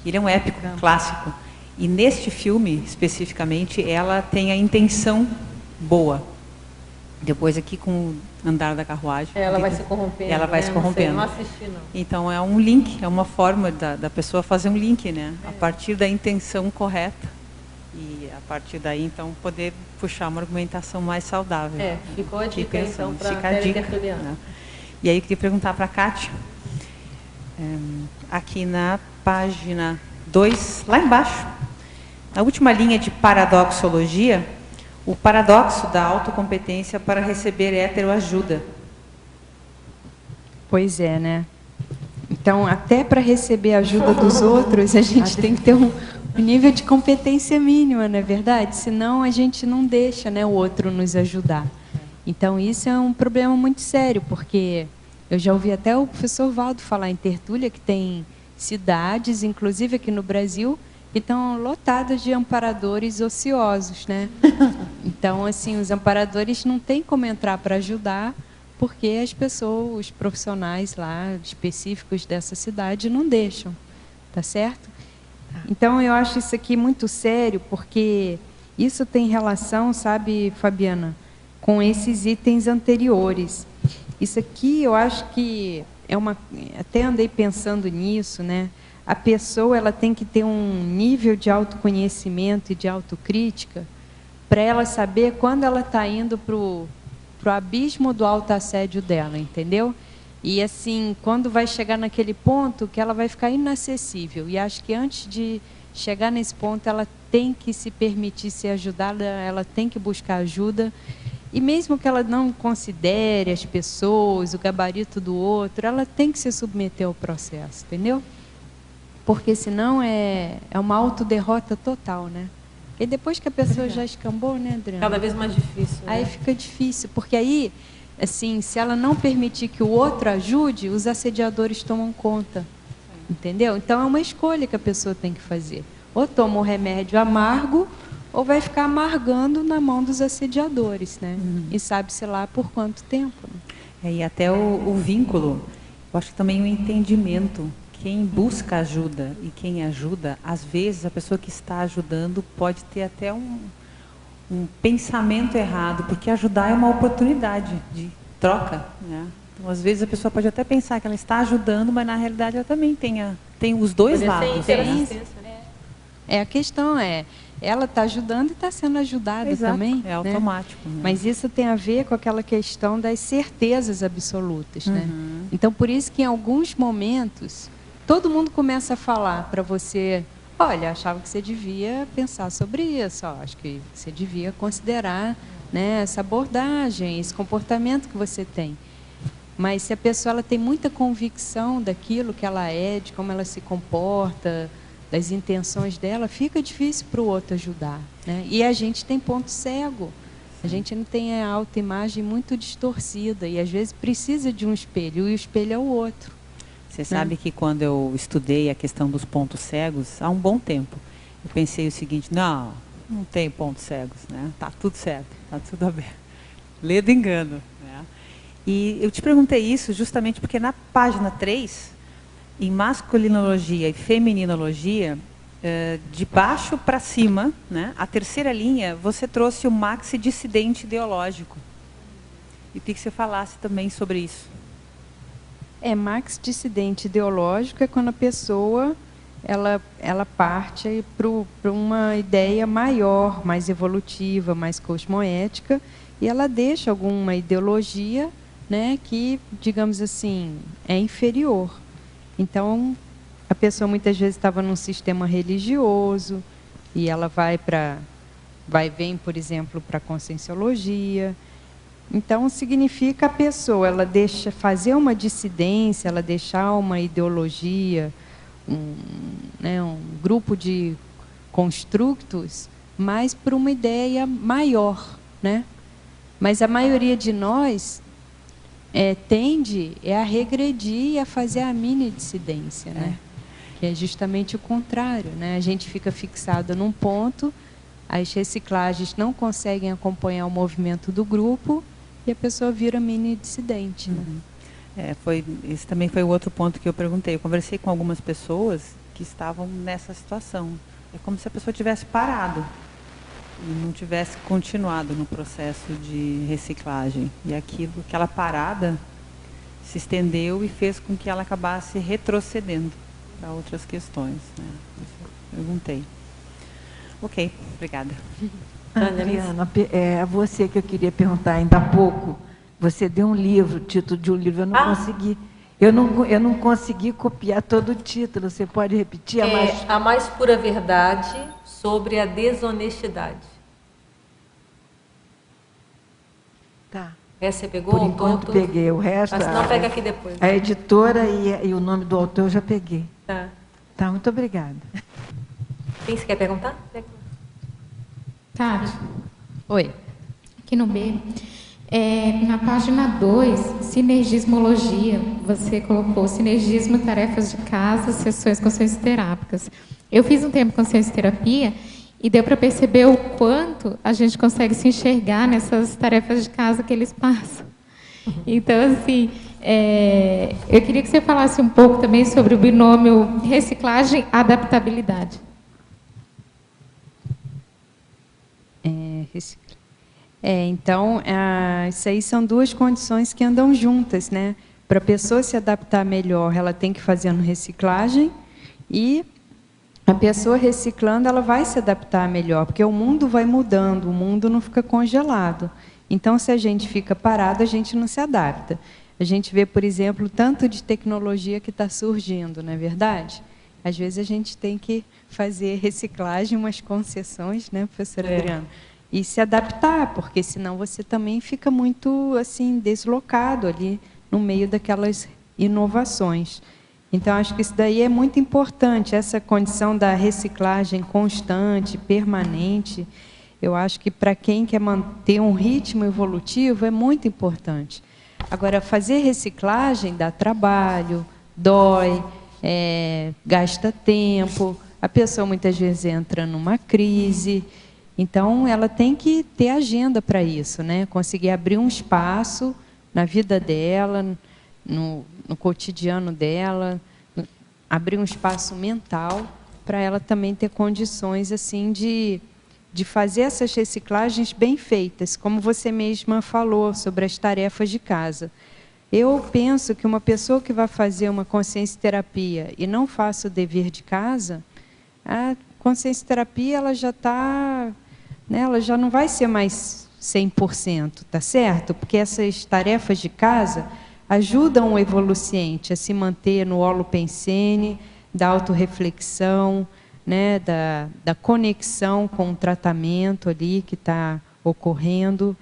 Ele é um épico, clássico. E neste filme, especificamente, ela tem a intenção boa. Depois aqui com o andar da carruagem. Ela vai se corrompendo. Ela vai se corrompendo. Não assisti, não. Então é um link, é uma forma da pessoa fazer um link, né? A partir da intenção correta. E a partir daí, então, poder puxar uma argumentação mais saudável. Ficou a dica, então, para a teletertuliana. Né? E aí eu queria perguntar para a Kátia, aqui na página 2, lá embaixo, na última linha de paradoxologia, o paradoxo da autocompetência para receber heteroajuda. Pois é, né? Então, até para receber a ajuda dos outros, a gente tem que ter um nível de competência mínima, não é verdade? Senão a gente não deixa, né, o outro nos ajudar. Então, isso é um problema muito sério, porque eu já ouvi até o professor Valdo falar em tertúlia que tem cidades, inclusive aqui no Brasil, que estão lotadas de amparadores ociosos, né? Então, assim, os amparadores não têm como entrar para ajudar, porque as pessoas, os profissionais lá específicos dessa cidade não deixam, tá certo? Então, eu acho isso aqui muito sério, porque isso tem relação, sabe, Fabiana, com esses itens anteriores. Isso aqui, eu acho que é uma... Até andei pensando nisso, né? A pessoa ela tem que ter um nível de autoconhecimento e de autocrítica para ela saber quando ela está indo para o abismo do autoassédio dela, entendeu? E assim, quando vai chegar naquele ponto que ela vai ficar inacessível. E acho que antes de chegar nesse ponto, ela tem que se permitir ser ajudada, ela tem que buscar ajuda. E mesmo que ela não considere as pessoas, o gabarito do outro, ela tem que se submeter ao processo, entendeu? Porque senão é uma autoderrota total, né? E depois que a pessoa já escambou, né, Adriana? Cada vez mais difícil, né? Aí fica difícil, porque aí, assim, se ela não permitir que o outro ajude, os assediadores tomam conta, entendeu? Então é uma escolha que a pessoa tem que fazer. Ou toma um remédio amargo, ou vai ficar amargando na mão dos assediadores, né? E sabe-se lá por quanto tempo. Né? E até o vínculo, eu acho que também o entendimento. Quem busca ajuda e quem ajuda, às vezes a pessoa que está ajudando pode ter até um pensamento errado, porque ajudar é uma oportunidade de troca, né? Então, às vezes a pessoa pode até pensar que ela está ajudando, mas na realidade ela também tem os dois lados. Né? A questão é, ela está ajudando e está sendo ajudada. Exato, também. É automático. Né? Mas isso tem a ver com aquela questão das certezas absolutas. Né? Então, por isso que em alguns momentos, todo mundo começa a falar para você, olha, achava que você devia pensar sobre isso, ó, acho que você devia considerar, né, essa abordagem, esse comportamento que você tem. Mas se a pessoa ela tem muita convicção daquilo que ela é, de como ela se comporta, das intenções dela, fica difícil para o outro ajudar. Né? E a gente tem ponto cego. A gente não tem a autoimagem muito distorcida e às vezes precisa de um espelho, e o espelho é o outro. Você sabe que quando eu estudei a questão dos pontos cegos, há um bom tempo, eu pensei o seguinte, não tem pontos cegos, né? Tá tudo certo, tá tudo aberto. Lê do engano. Né? E eu te perguntei isso justamente porque na página 3, em masculinologia e femininologia, de baixo para cima, né? A terceira linha, você trouxe o maxi dissidente ideológico. E queria que você falasse também sobre isso. Max dissidente ideológico é quando a pessoa ela parte para uma ideia maior, mais evolutiva, mais cosmoética, e ela deixa alguma ideologia, né, que, digamos assim, é inferior. Então, a pessoa muitas vezes estava num sistema religioso e ela vem, por exemplo, para a conscienciologia. Então, significa a pessoa, ela deixa fazer uma dissidência, ela deixar uma ideologia, um grupo de construtos, mas por uma ideia maior. Né? Mas a maioria de nós tende a regredir e a fazer a mini dissidência, né? Que é justamente o contrário. Né? A gente fica fixado num ponto, as reciclagens não conseguem acompanhar o movimento do grupo, e a pessoa vira mini dissidente. Né? Esse também foi o outro ponto que eu perguntei. Eu conversei com algumas pessoas que estavam nessa situação. É como se a pessoa tivesse parado e não tivesse continuado no processo de reciclagem. E aquela parada se estendeu e fez com que ela acabasse retrocedendo para outras questões. Né? Eu perguntei. Ok, obrigada. Adriana, a você que eu queria perguntar ainda há pouco, você deu um livro, título de um livro, eu não consegui Eu não consegui copiar todo o título. Você pode repetir? A mais pura verdade sobre a desonestidade. Tá. Essa você pegou? Por enquanto peguei. O resto... Mas não pega aqui depois. A editora e o nome do autor eu já peguei. Tá. Tá, muito obrigada. Quem você quer perguntar? Tati. Oi. Aqui no B. Na página 2, sinergismologia, você colocou sinergismo, tarefas de casa, sessões consciencioterápicas. Eu fiz um tempo consciencioterapia e deu para perceber o quanto a gente consegue se enxergar nessas tarefas de casa que eles passam. Então, assim, eu queria que você falasse um pouco também sobre o binômio reciclagem-adaptabilidade. Então, isso aí são duas condições que andam juntas, né? Para a pessoa se adaptar melhor, ela tem que fazer reciclagem e a pessoa reciclando, ela vai se adaptar melhor, porque o mundo vai mudando, o mundo não fica congelado. Então, se a gente fica parado, a gente não se adapta. A gente vê, por exemplo, tanto de tecnologia que está surgindo, não é verdade? Às vezes a gente tem que fazer reciclagem, umas concessões, né, professora Adriana? E se adaptar, porque senão você também fica muito assim deslocado ali no meio daquelas inovações. Então, acho que isso daí é muito importante, essa condição da reciclagem constante, permanente. Eu acho que para quem quer manter um ritmo evolutivo é muito importante. Agora, fazer reciclagem dá trabalho, dói, gasta tempo, a pessoa muitas vezes entra numa crise. Então, ela tem que ter agenda para isso, né? Conseguir abrir um espaço na vida dela, no cotidiano dela, abrir um espaço mental para ela também ter condições assim de fazer essas reciclagens bem feitas, como você mesma falou sobre as tarefas de casa. Eu penso que uma pessoa que vai fazer uma consciencioterapia e não faça o dever de casa, a consciencioterapia ela já está, né, ela já não vai ser mais 100%, tá certo? Porque essas tarefas de casa ajudam o evoluciente a se manter no holopensene, da autorreflexão, né, da conexão com o tratamento ali que está ocorrendo,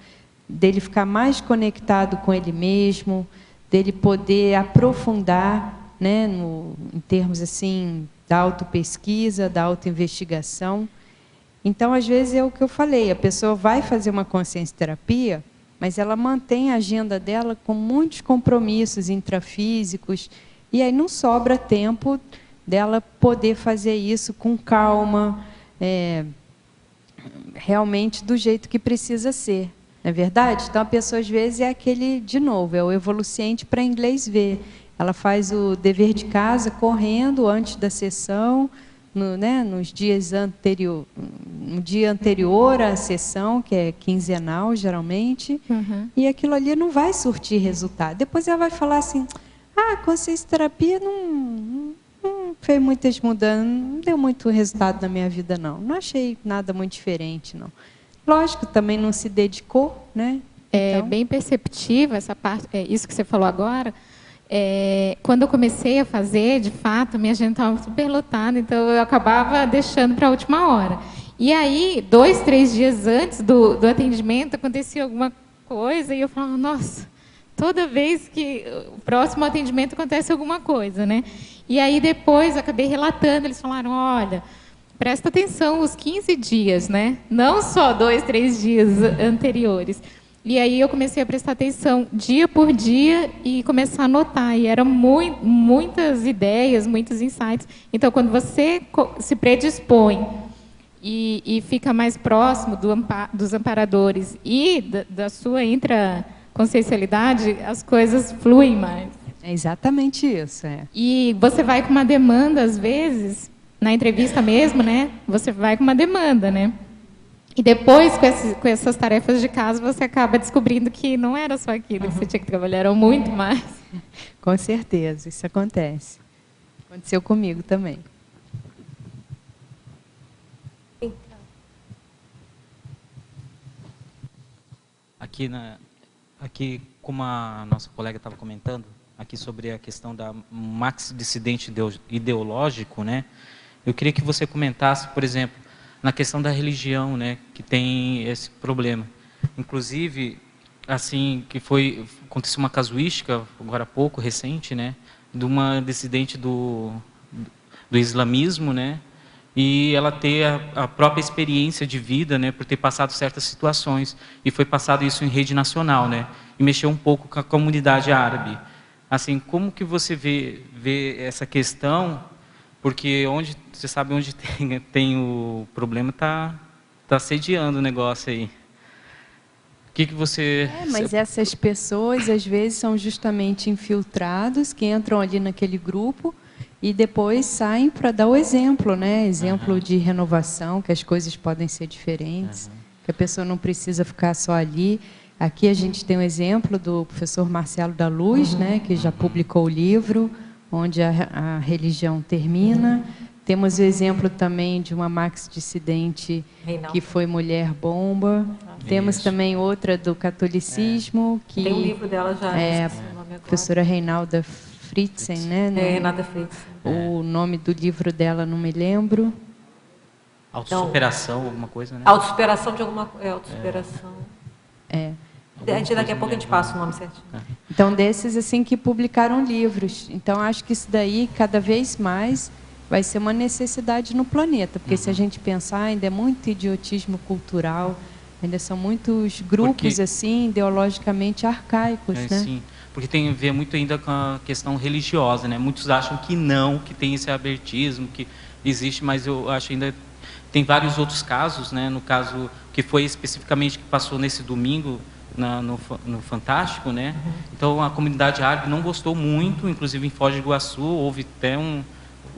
dele ficar mais conectado com ele mesmo, dele poder aprofundar, né, em termos assim da autopesquisa, da autoinvestigação. Então, às vezes, é o que eu falei, a pessoa vai fazer uma consciencioterapia, mas ela mantém a agenda dela com muitos compromissos intrafísicos, e aí não sobra tempo dela poder fazer isso com calma, realmente do jeito que precisa ser. Não é verdade? Então, a pessoa, às vezes, é aquele, de novo, é o evoluciente para inglês ver. Ela faz o dever de casa correndo antes da sessão, nos dias no dia anterior à sessão, que é quinzenal, geralmente, e aquilo ali não vai surtir resultado. Depois ela vai falar assim, a consciencioterapia não fez muitas mudanças, não deu muito resultado na minha vida, não. Não achei nada muito diferente, não. Lógico, também não se dedicou, né? É bem perceptível essa parte, isso que você falou agora. Quando eu comecei a fazer, de fato, minha agenda estava super lotada, então eu acabava deixando para a última hora. E aí, 2, 3 dias antes do atendimento, acontecia alguma coisa e eu falava, nossa, toda vez que o próximo atendimento acontece alguma coisa, né? E aí depois eu acabei relatando, eles falaram, olha, presta atenção os 15 dias, né? Não só 2, 3 dias anteriores. E aí eu comecei a prestar atenção dia por dia e começar a anotar. E eram muitas ideias, muitos insights. Então, quando você se predispõe e fica mais próximo dos amparadores e da sua intraconsciencialidade, as coisas fluem mais. É exatamente isso. E você vai com uma demanda, às vezes, na entrevista mesmo, né? Você vai com uma demanda, né? E depois, com essas tarefas de casa, você acaba descobrindo que não era só aquilo que você tinha que trabalhar, era muito mais. Com certeza, isso acontece. Aconteceu comigo também. Aqui, como a nossa colega estava comentando, aqui sobre a questão da max dissidente ideológico, né? Eu queria que você comentasse, por exemplo, na questão da religião, né, que tem esse problema. Inclusive, assim, aconteceu uma casuística agora há pouco, recente, né, de uma dissidente do islamismo, né, e ela ter a própria experiência de vida, né, por ter passado certas situações, e foi passado isso em rede nacional, né, e mexeu um pouco com a comunidade árabe. Assim, como que você vê essa questão? Porque você sabe onde tem o problema, tá sediando o negócio aí. O que você... Mas essas pessoas, às vezes, são justamente infiltrados, que entram ali naquele grupo e depois saem para dar o exemplo, né? Exemplo de renovação, que as coisas podem ser diferentes, que a pessoa não precisa ficar só ali. Aqui a gente tem um exemplo do professor Marcelo da Luz, né? Que já publicou o livro, onde a religião termina. Temos o exemplo também de uma max-dissidente que foi mulher bomba. Temos também outra do catolicismo. Que tem um livro dela já. A professora Reinalda Fritzen, né? Reinalda Fritzen. O nome do livro dela não me lembro. Autossuperação, alguma coisa, né? Autossuperação de alguma coisa. Autossuperação. Daqui a pouco a gente passa o nome certinho. Então, desses assim que publicaram livros. Então, acho que isso daí, cada vez mais, vai ser uma necessidade no planeta. Porque se a gente pensar, ainda é muito idiotismo cultural, ainda são muitos grupos assim ideologicamente arcaicos, né? Sim, porque tem a ver muito ainda com a questão religiosa, né? Muitos acham que não, que tem esse abertismo, que existe, mas eu acho ainda tem vários outros casos, né? No caso que foi especificamente que passou nesse domingo no Fantástico, né? Então a comunidade árabe não gostou muito, inclusive em Foz do Iguaçu houve até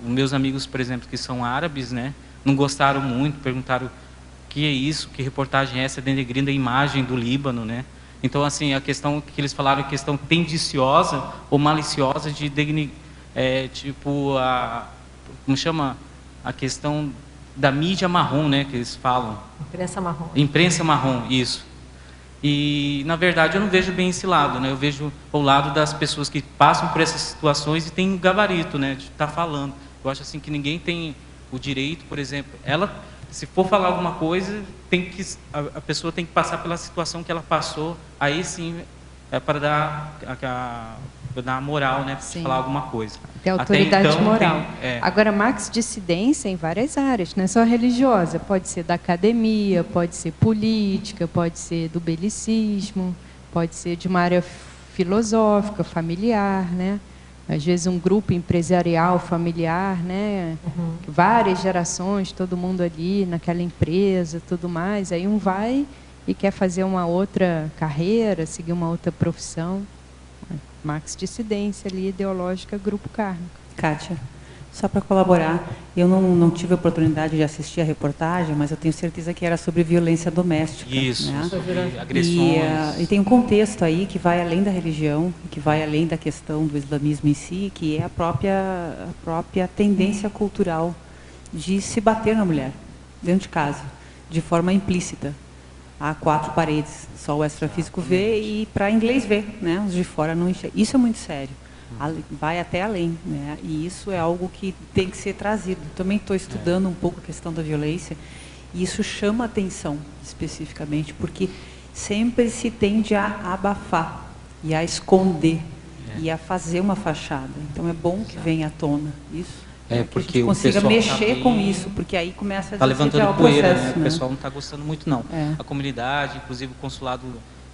meus amigos, por exemplo, que são árabes, né? Não gostaram muito, perguntaram o que é isso, que reportagem é essa, denegrindo a imagem do Líbano, né? Então, assim, a questão que eles falaram, a questão tendenciosa ou maliciosa de como chama? A questão da mídia marrom, né? Que eles falam. Imprensa marrom. Imprensa marrom, isso. E, na verdade, eu não vejo bem esse lado, né? Eu vejo o lado das pessoas que passam por essas situações e tem gabarito, né? De estar falando. Eu acho assim que ninguém tem o direito, por exemplo, se for falar alguma coisa, a pessoa tem que passar pela situação que ela passou, aí sim para dar a moral, né? Para falar alguma coisa. Tem autoridade então, moral. Agora, max-dissidência em várias áreas, não é só religiosa, pode ser da academia, pode ser política, pode ser do belicismo, pode ser de uma área filosófica, familiar, né? Às vezes um grupo empresarial, familiar, né? Várias gerações, todo mundo ali naquela empresa, tudo mais. Aí um vai e quer fazer uma outra carreira, seguir uma outra profissão. Max-dissidência ali, ideológica, grupo kármico. Kátia, só para colaborar, eu não tive a oportunidade de assistir a reportagem, mas eu tenho certeza que era sobre violência doméstica. Isso, né? sobre agressões. E tem um contexto aí que vai além da religião, que vai além da questão do islamismo em si, que é a própria tendência cultural de se bater na mulher, dentro de casa, de forma implícita. Há 4 paredes, só o extrafísico vê e para inglês ver, né? Os de fora não enxergam. Isso é muito sério, vai até além, né? E isso é algo que tem que ser trazido. Também estou estudando um pouco a questão da violência e isso chama atenção especificamente, porque sempre se tende a abafar e a esconder e a fazer uma fachada. Então é bom que venha à tona isso. Porque que a gente consiga mexer com isso, porque aí começa a tá levantando poeira, né? O pessoal não está gostando muito, não. A comunidade, inclusive o consulado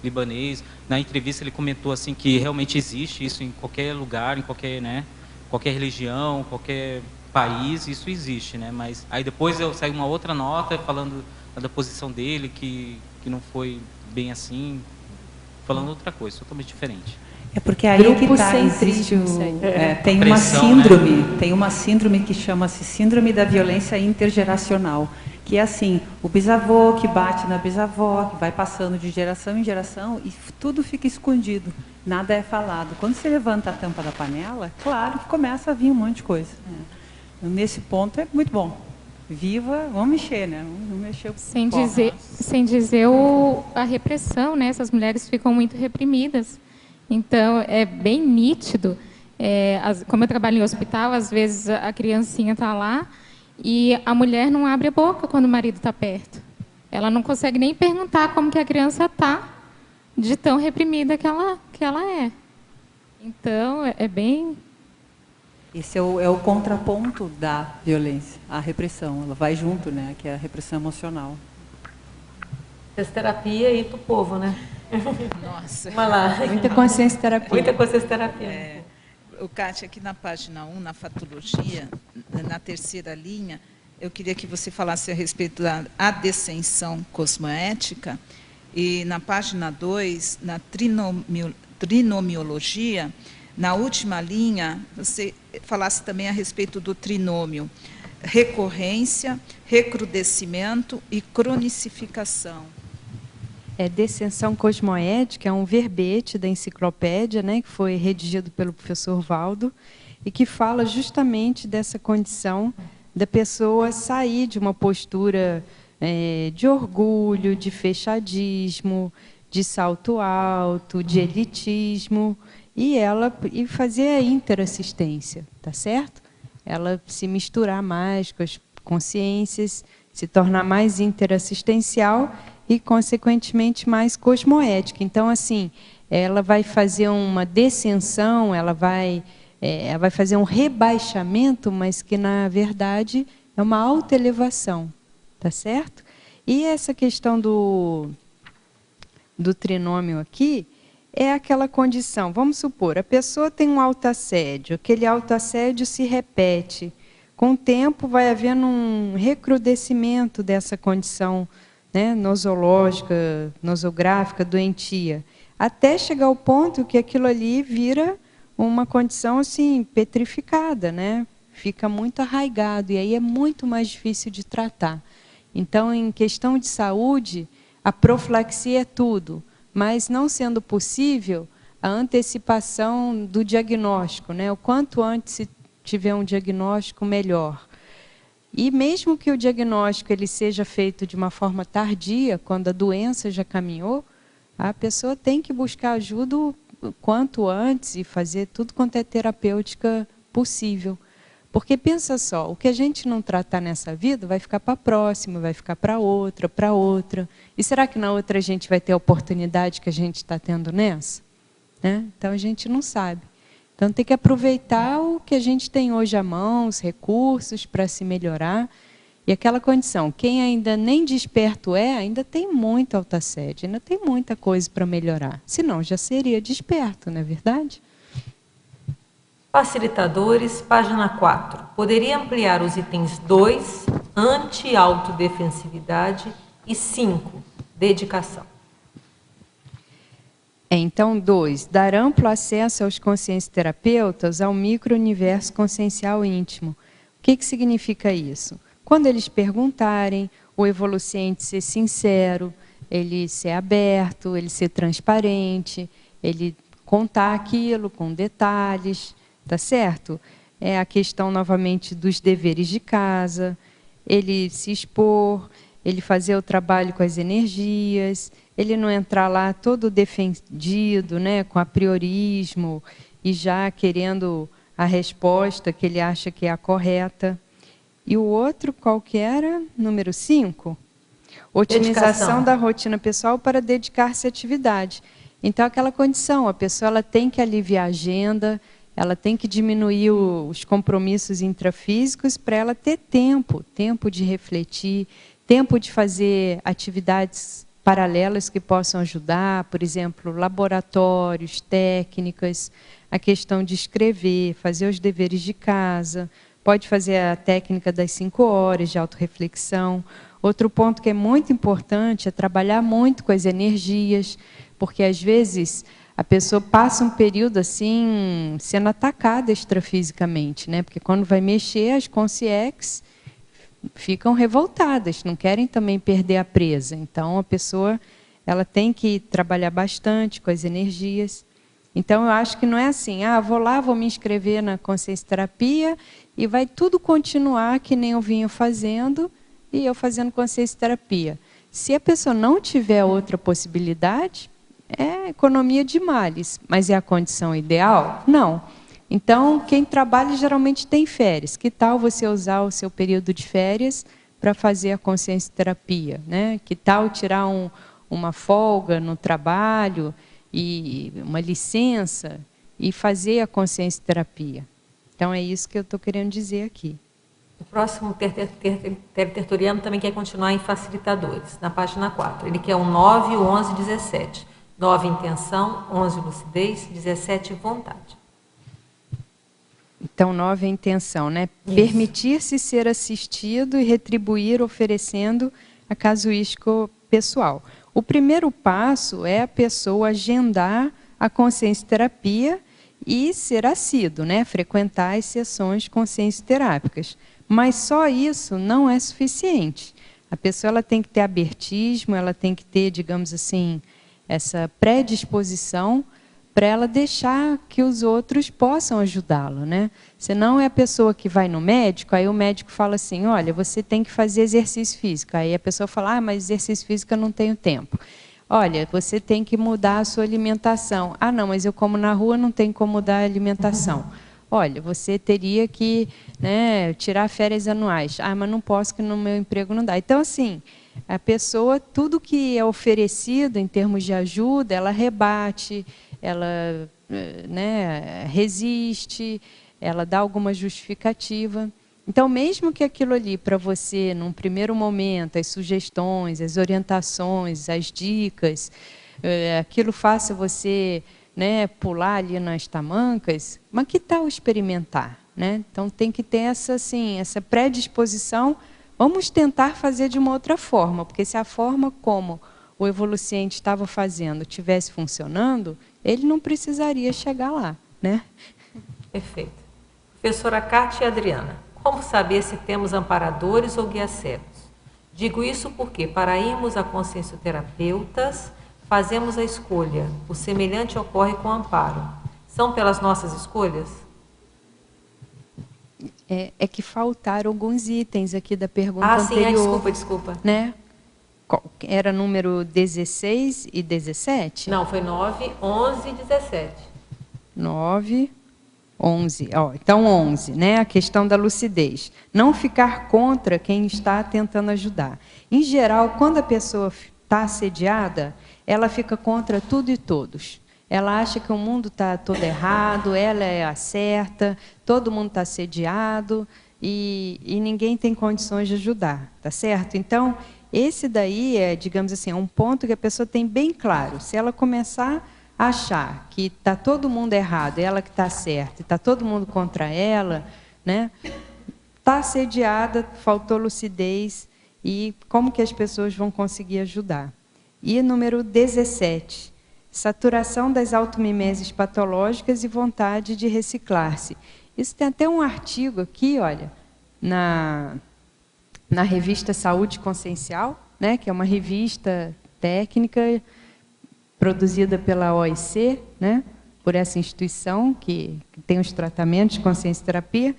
libanês, na entrevista ele comentou assim que realmente existe isso em qualquer lugar, em qualquer, né, qualquer religião, qualquer país, isso existe, né? Mas aí depois saiu uma outra nota falando da posição dele, que não foi bem assim, falando outra coisa, totalmente diferente. É porque aí que existe tem uma síndrome, né? Tem uma síndrome que chama-se síndrome da violência intergeracional, que é assim, o bisavô que bate na bisavó, que vai passando de geração em geração e tudo fica escondido, nada é falado. Quando você levanta a tampa da panela, claro que começa a vir um monte de coisa. Nesse ponto é muito bom. Viva, vamos mexer, né? Vamos mexer sem dizer a repressão, né? Essas mulheres ficam muito reprimidas. Então, é bem nítido. Como eu trabalho em hospital, às vezes a criancinha está lá e a mulher não abre a boca quando o marido está perto. Ela não consegue nem perguntar como que a criança está, de tão reprimida que ela é. Então, é bem... Esse é o contraponto da violência, a repressão. Ela vai junto, né? Que é a repressão emocional. Fez terapia e do povo, né? Nossa. Vamos lá. Muita consciência terapia. Muita consciência terapia. O Kátia, aqui na página 1, na fatologia, na terceira linha, eu queria que você falasse a respeito da adescensão cosmoética. E na página 2, na trinomiologia, na última linha, você falasse também a respeito do trinômio. Recorrência, recrudescimento e cronicificação. Descensão cosmoética é um verbete da enciclopédia, né, que foi redigido pelo professor Valdo, e que fala justamente dessa condição da pessoa sair de uma postura de orgulho, de fechadismo, de salto alto, de elitismo, e fazer a interassistência, tá certo? Ela se misturar mais com as consciências, se tornar mais interassistencial e, consequentemente, mais cosmoética. Então, assim, ela vai fazer uma descensão, ela vai fazer um rebaixamento, mas que, na verdade, é uma autoelevação, tá certo? E essa questão do trinômio aqui é aquela condição, vamos supor, a pessoa tem um autoassédio, aquele autoassédio se repete. Com o tempo vai havendo um recrudescimento dessa condição, né, nosológica, nosográfica, doentia, até chegar ao ponto que aquilo ali vira uma condição assim, petrificada, né? Fica muito arraigado, e aí é muito mais difícil de tratar. Então, em questão de saúde, a profilaxia é tudo, mas não sendo possível a antecipação do diagnóstico, né? O quanto antes se tiver um diagnóstico, melhor. E mesmo que o diagnóstico ele seja feito de uma forma tardia, quando a doença já caminhou, a pessoa tem que buscar ajuda o quanto antes e fazer tudo quanto é terapêutica possível. Porque pensa só, o que a gente não tratar nessa vida vai ficar para a próxima, vai ficar para outra, para outra. E será que na outra a gente vai ter a oportunidade que a gente está tendo nessa? Né? Então a gente não sabe. Então tem que aproveitar o que a gente tem hoje à mão, os recursos para se melhorar. E aquela condição, quem ainda nem desperto ainda tem muito autoassédio, ainda tem muita coisa para melhorar. Senão já seria desperto, não é verdade? Facilitadores, página 4. Poderia ampliar os itens 2, anti-autodefensividade, e 5, dedicação. Então, 2, dar amplo acesso aos consciencioterapeutas ao micro-universo consciencial íntimo. O que significa isso? Quando eles perguntarem, o evoluciente ser sincero, ele ser aberto, ele ser transparente, ele contar aquilo com detalhes, tá certo? É a questão, novamente, dos deveres de casa, ele se expor, ele fazer o trabalho com as energias, ele não entrar lá todo defendido, né, com apriorismo e já querendo a resposta que ele acha que é a correta. E o outro, qual que era? Número 5? Otimização da rotina pessoal para dedicar-se à atividade. Então, aquela condição, a pessoa ela tem que aliviar a agenda, ela tem que diminuir os compromissos intrafísicos para ela ter tempo de refletir, tempo de fazer atividades paralelas que possam ajudar, por exemplo, laboratórios, técnicas, a questão de escrever, fazer os deveres de casa, pode fazer a técnica das 5 horas de autorreflexão. Outro ponto que é muito importante é trabalhar muito com as energias, porque às vezes a pessoa passa um período assim, sendo atacada extrafisicamente, né? Porque quando vai mexer, as consciências ficam revoltadas, não querem também perder a presa. Então, a pessoa ela tem que trabalhar bastante com as energias. Então, eu acho que não é assim, vou lá, vou me inscrever na consciencioterapia e vai tudo continuar que nem eu vinha fazendo e eu fazendo consciencioterapia. Se a pessoa não tiver outra possibilidade, é economia de males, mas é a condição ideal? Não. Então, quem trabalha geralmente tem férias. Que tal você usar o seu período de férias para fazer a consciência terapia, né? Que tal tirar uma folga no trabalho e uma licença e fazer a consciência terapia? Então é isso que eu estou querendo dizer aqui. O próximo tertuliano também quer continuar em facilitadores, na página 4. Ele quer o 9, o 11 e 17. 9, intenção, 11, lucidez, 17, vontade. Então, 9 é a intenção, né? Permitir-se ser assistido e retribuir oferecendo a casuística pessoal. O primeiro passo é a pessoa agendar a consciência terapia e ser assíduo, né? Frequentar as sessões de consciência terápicas. Mas só isso não é suficiente. A pessoa ela tem que ter abertismo, ela tem que ter, digamos assim, essa predisposição para ela deixar que os outros possam ajudá-la, né? Senão é a pessoa que vai no médico, aí o médico fala assim, olha, você tem que fazer exercício físico. Aí a pessoa fala, mas exercício físico eu não tenho tempo. Olha, você tem que mudar a sua alimentação. Ah, não, mas eu como na rua, não tenho como mudar a alimentação. Olha, você teria que, né, tirar férias anuais. Ah, mas não posso, que no meu emprego não dá. Então, assim, a pessoa, tudo que é oferecido em termos de ajuda, ela rebate, ela, né, resiste, ela dá alguma justificativa. Então, mesmo que aquilo ali para você, num primeiro momento, as sugestões, as orientações, as dicas, aquilo faça você, né, pular ali nas tamancas, mas que tal experimentar, né? Então, tem que ter essa, assim, essa predisposição. Vamos tentar fazer de uma outra forma, porque se a forma como o evoluciente estava fazendo estivesse funcionando, ele não precisaria chegar lá, né? Perfeito. Professora Kátia e Adriana, como saber se temos amparadores ou guias cegos? Digo isso porque, para irmos a consciencioterapeutas, fazemos a escolha. O semelhante ocorre com amparo. São pelas nossas escolhas? É que faltaram alguns itens aqui da pergunta anterior. Ah, sim, desculpa. Né? Era número 16 e 17? Não, foi 9, 11 e 17. 9, 11. Então, 11, né? A questão da lucidez. Não ficar contra quem está tentando ajudar. Em geral, quando a pessoa está assediada, ela fica contra tudo e todos. Ela acha que o mundo está todo errado, ela é a certa, todo mundo está assediado e ninguém tem condições de ajudar, tá certo? Então, esse daí é, digamos assim, um ponto que a pessoa tem bem claro. Se ela começar a achar que está todo mundo errado, ela que está certa, e está todo mundo contra ela, né? Está assediada, faltou lucidez, e como que as pessoas vão conseguir ajudar? E número 17, saturação das automimeses patológicas e vontade de reciclar-se. Isso tem até um artigo aqui, olha, na revista Saúde Consciencial, né, que é uma revista técnica produzida pela OIC, né, por essa instituição que tem os tratamentos de consciência terapia,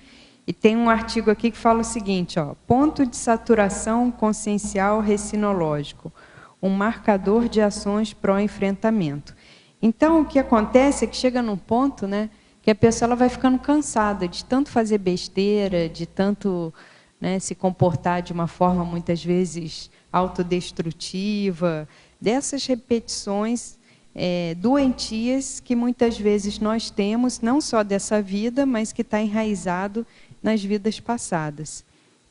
e tem um artigo aqui que fala o seguinte, ponto de saturação consciencial recinológico, um marcador de ações pró-enfrentamento. Então, o que acontece é que chega num ponto, né, que a pessoa ela vai ficando cansada de tanto fazer besteira, de tanto, né, se comportar de uma forma, muitas vezes, autodestrutiva, dessas repetições doentias que, muitas vezes, nós temos, não só dessa vida, mas que está enraizado nas vidas passadas.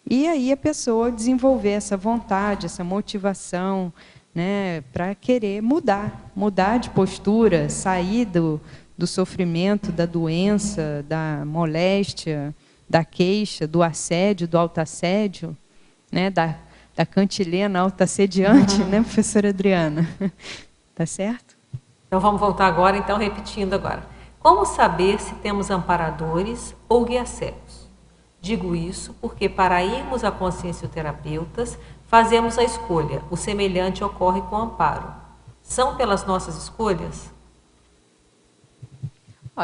E aí a pessoa desenvolver essa vontade, essa motivação, né, para querer mudar de postura, sair do sofrimento, da doença, da moléstia, da queixa, do assédio, do autoassédio, né, da cantilena autoassediante, né, professora Adriana? Tá certo? Então vamos voltar agora, então repetindo agora. Como saber se temos amparadores ou guias cegos? Digo isso porque para irmos a consciencioterapeutas, fazemos a escolha. O semelhante ocorre com amparo. São pelas nossas escolhas?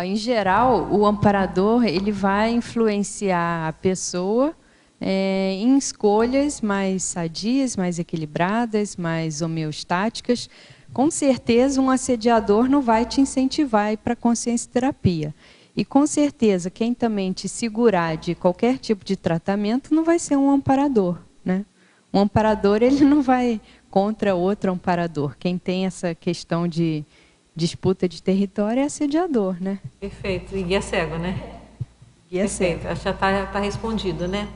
Em geral, o amparador ele vai influenciar a pessoa em escolhas mais sadias, mais equilibradas, mais homeostáticas, com certeza um assediador não vai te incentivar a ir para a consciência terapia. E com certeza quem também te segurar de qualquer tipo de tratamento não vai ser um amparador, né? Um amparador, ele não vai contra outro amparador. Quem tem essa questão de disputa de território é assediador, né? Perfeito. E guia cego, né? Guia Perfeito. cego. Acho que já está respondido, né?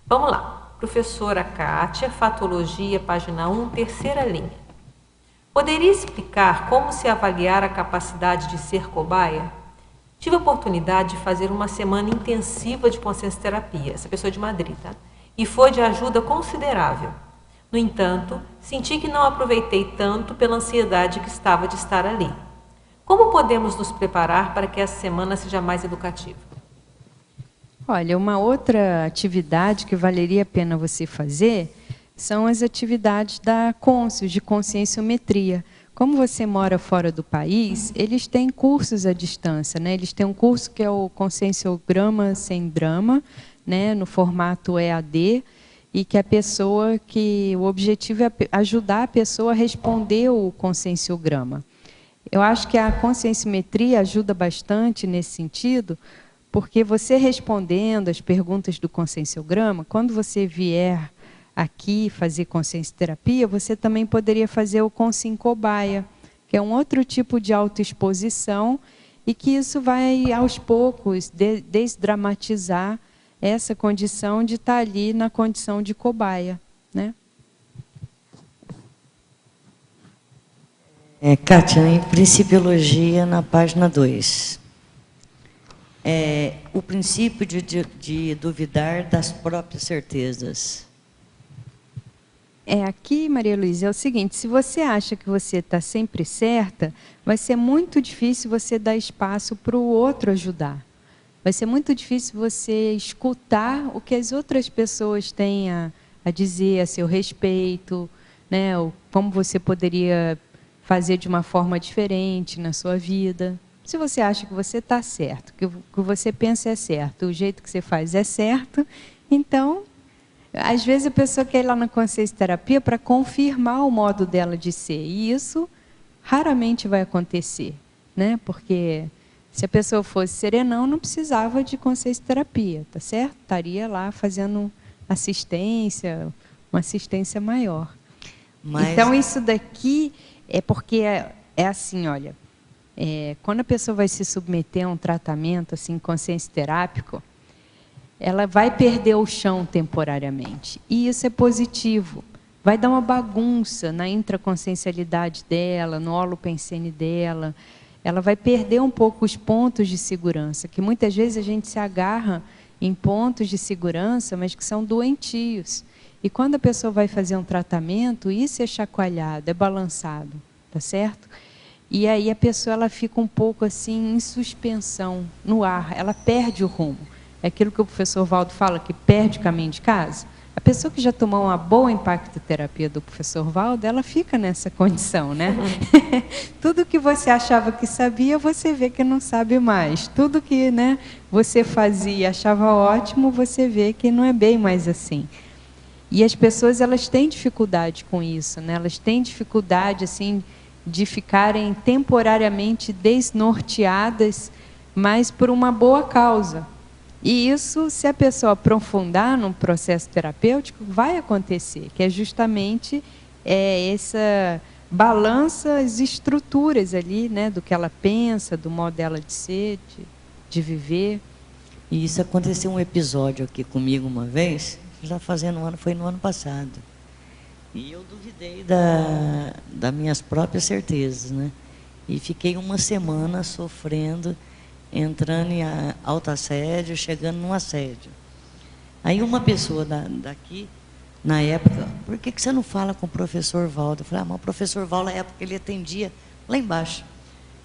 Vamos lá. Professora Kátia, Fatologia, página 1, terceira linha. Poderia explicar como se avaliar a capacidade de ser cobaia? Tive a oportunidade de fazer uma semana intensiva de consciência terapia, essa pessoa é de Madrid, tá? E foi de ajuda considerável. No entanto, senti que não aproveitei tanto pela ansiedade que estava de estar ali. Como podemos nos preparar para que essa semana seja mais educativa? Olha, uma outra atividade que valeria a pena você fazer são as atividades da Conscius, de conscienciometria. Como você mora fora do país, eles têm cursos à distância, né? Eles têm um curso que é o Conscienciograma Sem Drama, né? No formato EAD, e que o objetivo é ajudar a pessoa a responder o conscienciograma. Eu acho que a conscienciometria ajuda bastante nesse sentido, porque você respondendo as perguntas do conscienciograma, quando você vier aqui fazer consciência terapia, você também poderia fazer o Conscien Cobaia, que é um outro tipo de autoexposição, e que isso vai, aos poucos, desdramatizar essa condição de estar ali na condição de cobaia, né? Kátia, em Principiologia, na página 2. O princípio de duvidar das próprias certezas. Aqui, Maria Luísa, é o seguinte, se você acha que você está sempre certa, vai ser muito difícil você dar espaço para o outro ajudar. Vai ser muito difícil você escutar o que as outras pessoas têm a dizer a seu respeito, né? Como você poderia fazer de uma forma diferente na sua vida. Se você acha que você está certo, que o que você pensa é certo, o jeito que você faz é certo, então, às vezes a pessoa quer ir lá na consciência terapia para confirmar o modo dela de ser, e isso raramente vai acontecer, né? Porque se a pessoa fosse serenão, não precisava de consciência terapia, tá certo? Estaria lá fazendo assistência, uma assistência maior. Então, isso daqui é porque é assim, olha, quando a pessoa vai se submeter a um tratamento assim, consciência terápico, ela vai perder o chão temporariamente. E isso é positivo. Vai dar uma bagunça na intraconsciencialidade dela, no holopensene dela. Ela vai perder um pouco os pontos de segurança, que muitas vezes a gente se agarra em pontos de segurança, mas que são doentios. E quando a pessoa vai fazer um tratamento, isso é chacoalhado, é balançado, tá certo? E aí a pessoa ela fica um pouco assim em suspensão, no ar, ela perde o rumo. É aquilo que o professor Valdo fala, que perde o caminho de casa. A pessoa que já tomou uma boa impactoterapia do professor Valdo, ela fica nessa condição, né? Tudo que você achava que sabia, você vê que não sabe mais. Tudo que, né, você fazia e achava ótimo, você vê que não é bem mais assim. E as pessoas, elas têm dificuldade com isso, né? Elas têm dificuldade assim de ficarem temporariamente desnorteadas, mas por uma boa causa. E isso, se a pessoa aprofundar num processo terapêutico, vai acontecer, que é justamente essa balança as estruturas ali, né, do que ela pensa, do modo dela de ser, de viver. E isso aconteceu um episódio aqui comigo uma vez, já fazendo um ano, foi no ano passado. E eu duvidei das minhas próprias certezas, né? E fiquei uma semana sofrendo, entrando em autoassédio, chegando num assédio. Aí uma pessoa daqui, na época, por que você não fala com o professor Valdo? Eu falei, mas o professor Valdo, na época, ele atendia lá embaixo.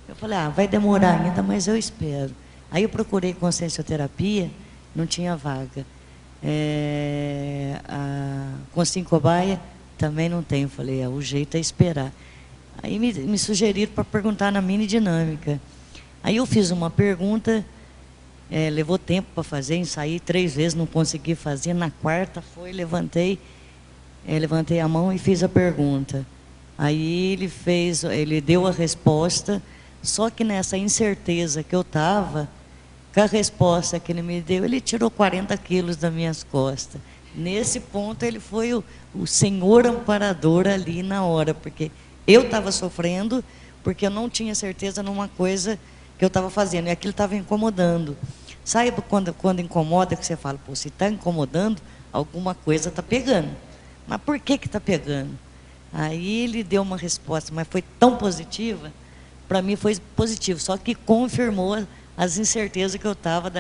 Eu falei, vai demorar ainda, mas eu espero. Aí eu procurei consciencioterapia, não tinha vaga. A Conscien Cobaia também não tem. Eu falei, o jeito é esperar. Aí me sugeriram para perguntar na mini dinâmica. Aí eu fiz uma pergunta, levou tempo para fazer, ensaiei 3 vezes, não consegui fazer. Na quarta levantei a mão e fiz a pergunta. Aí ele deu a resposta, só que nessa incerteza que eu estava, com a resposta que ele me deu, ele tirou 40 quilos das minhas costas. Nesse ponto, ele foi o senhor amparador ali na hora, porque eu estava sofrendo, porque eu não tinha certeza numa coisa que eu estava fazendo, e aquilo estava incomodando. Sabe quando incomoda, que você fala, pô, se está incomodando, alguma coisa está pegando. Mas por que está pegando? Aí ele deu uma resposta, mas foi tão positiva, para mim foi positivo, só que confirmou as incertezas que eu estava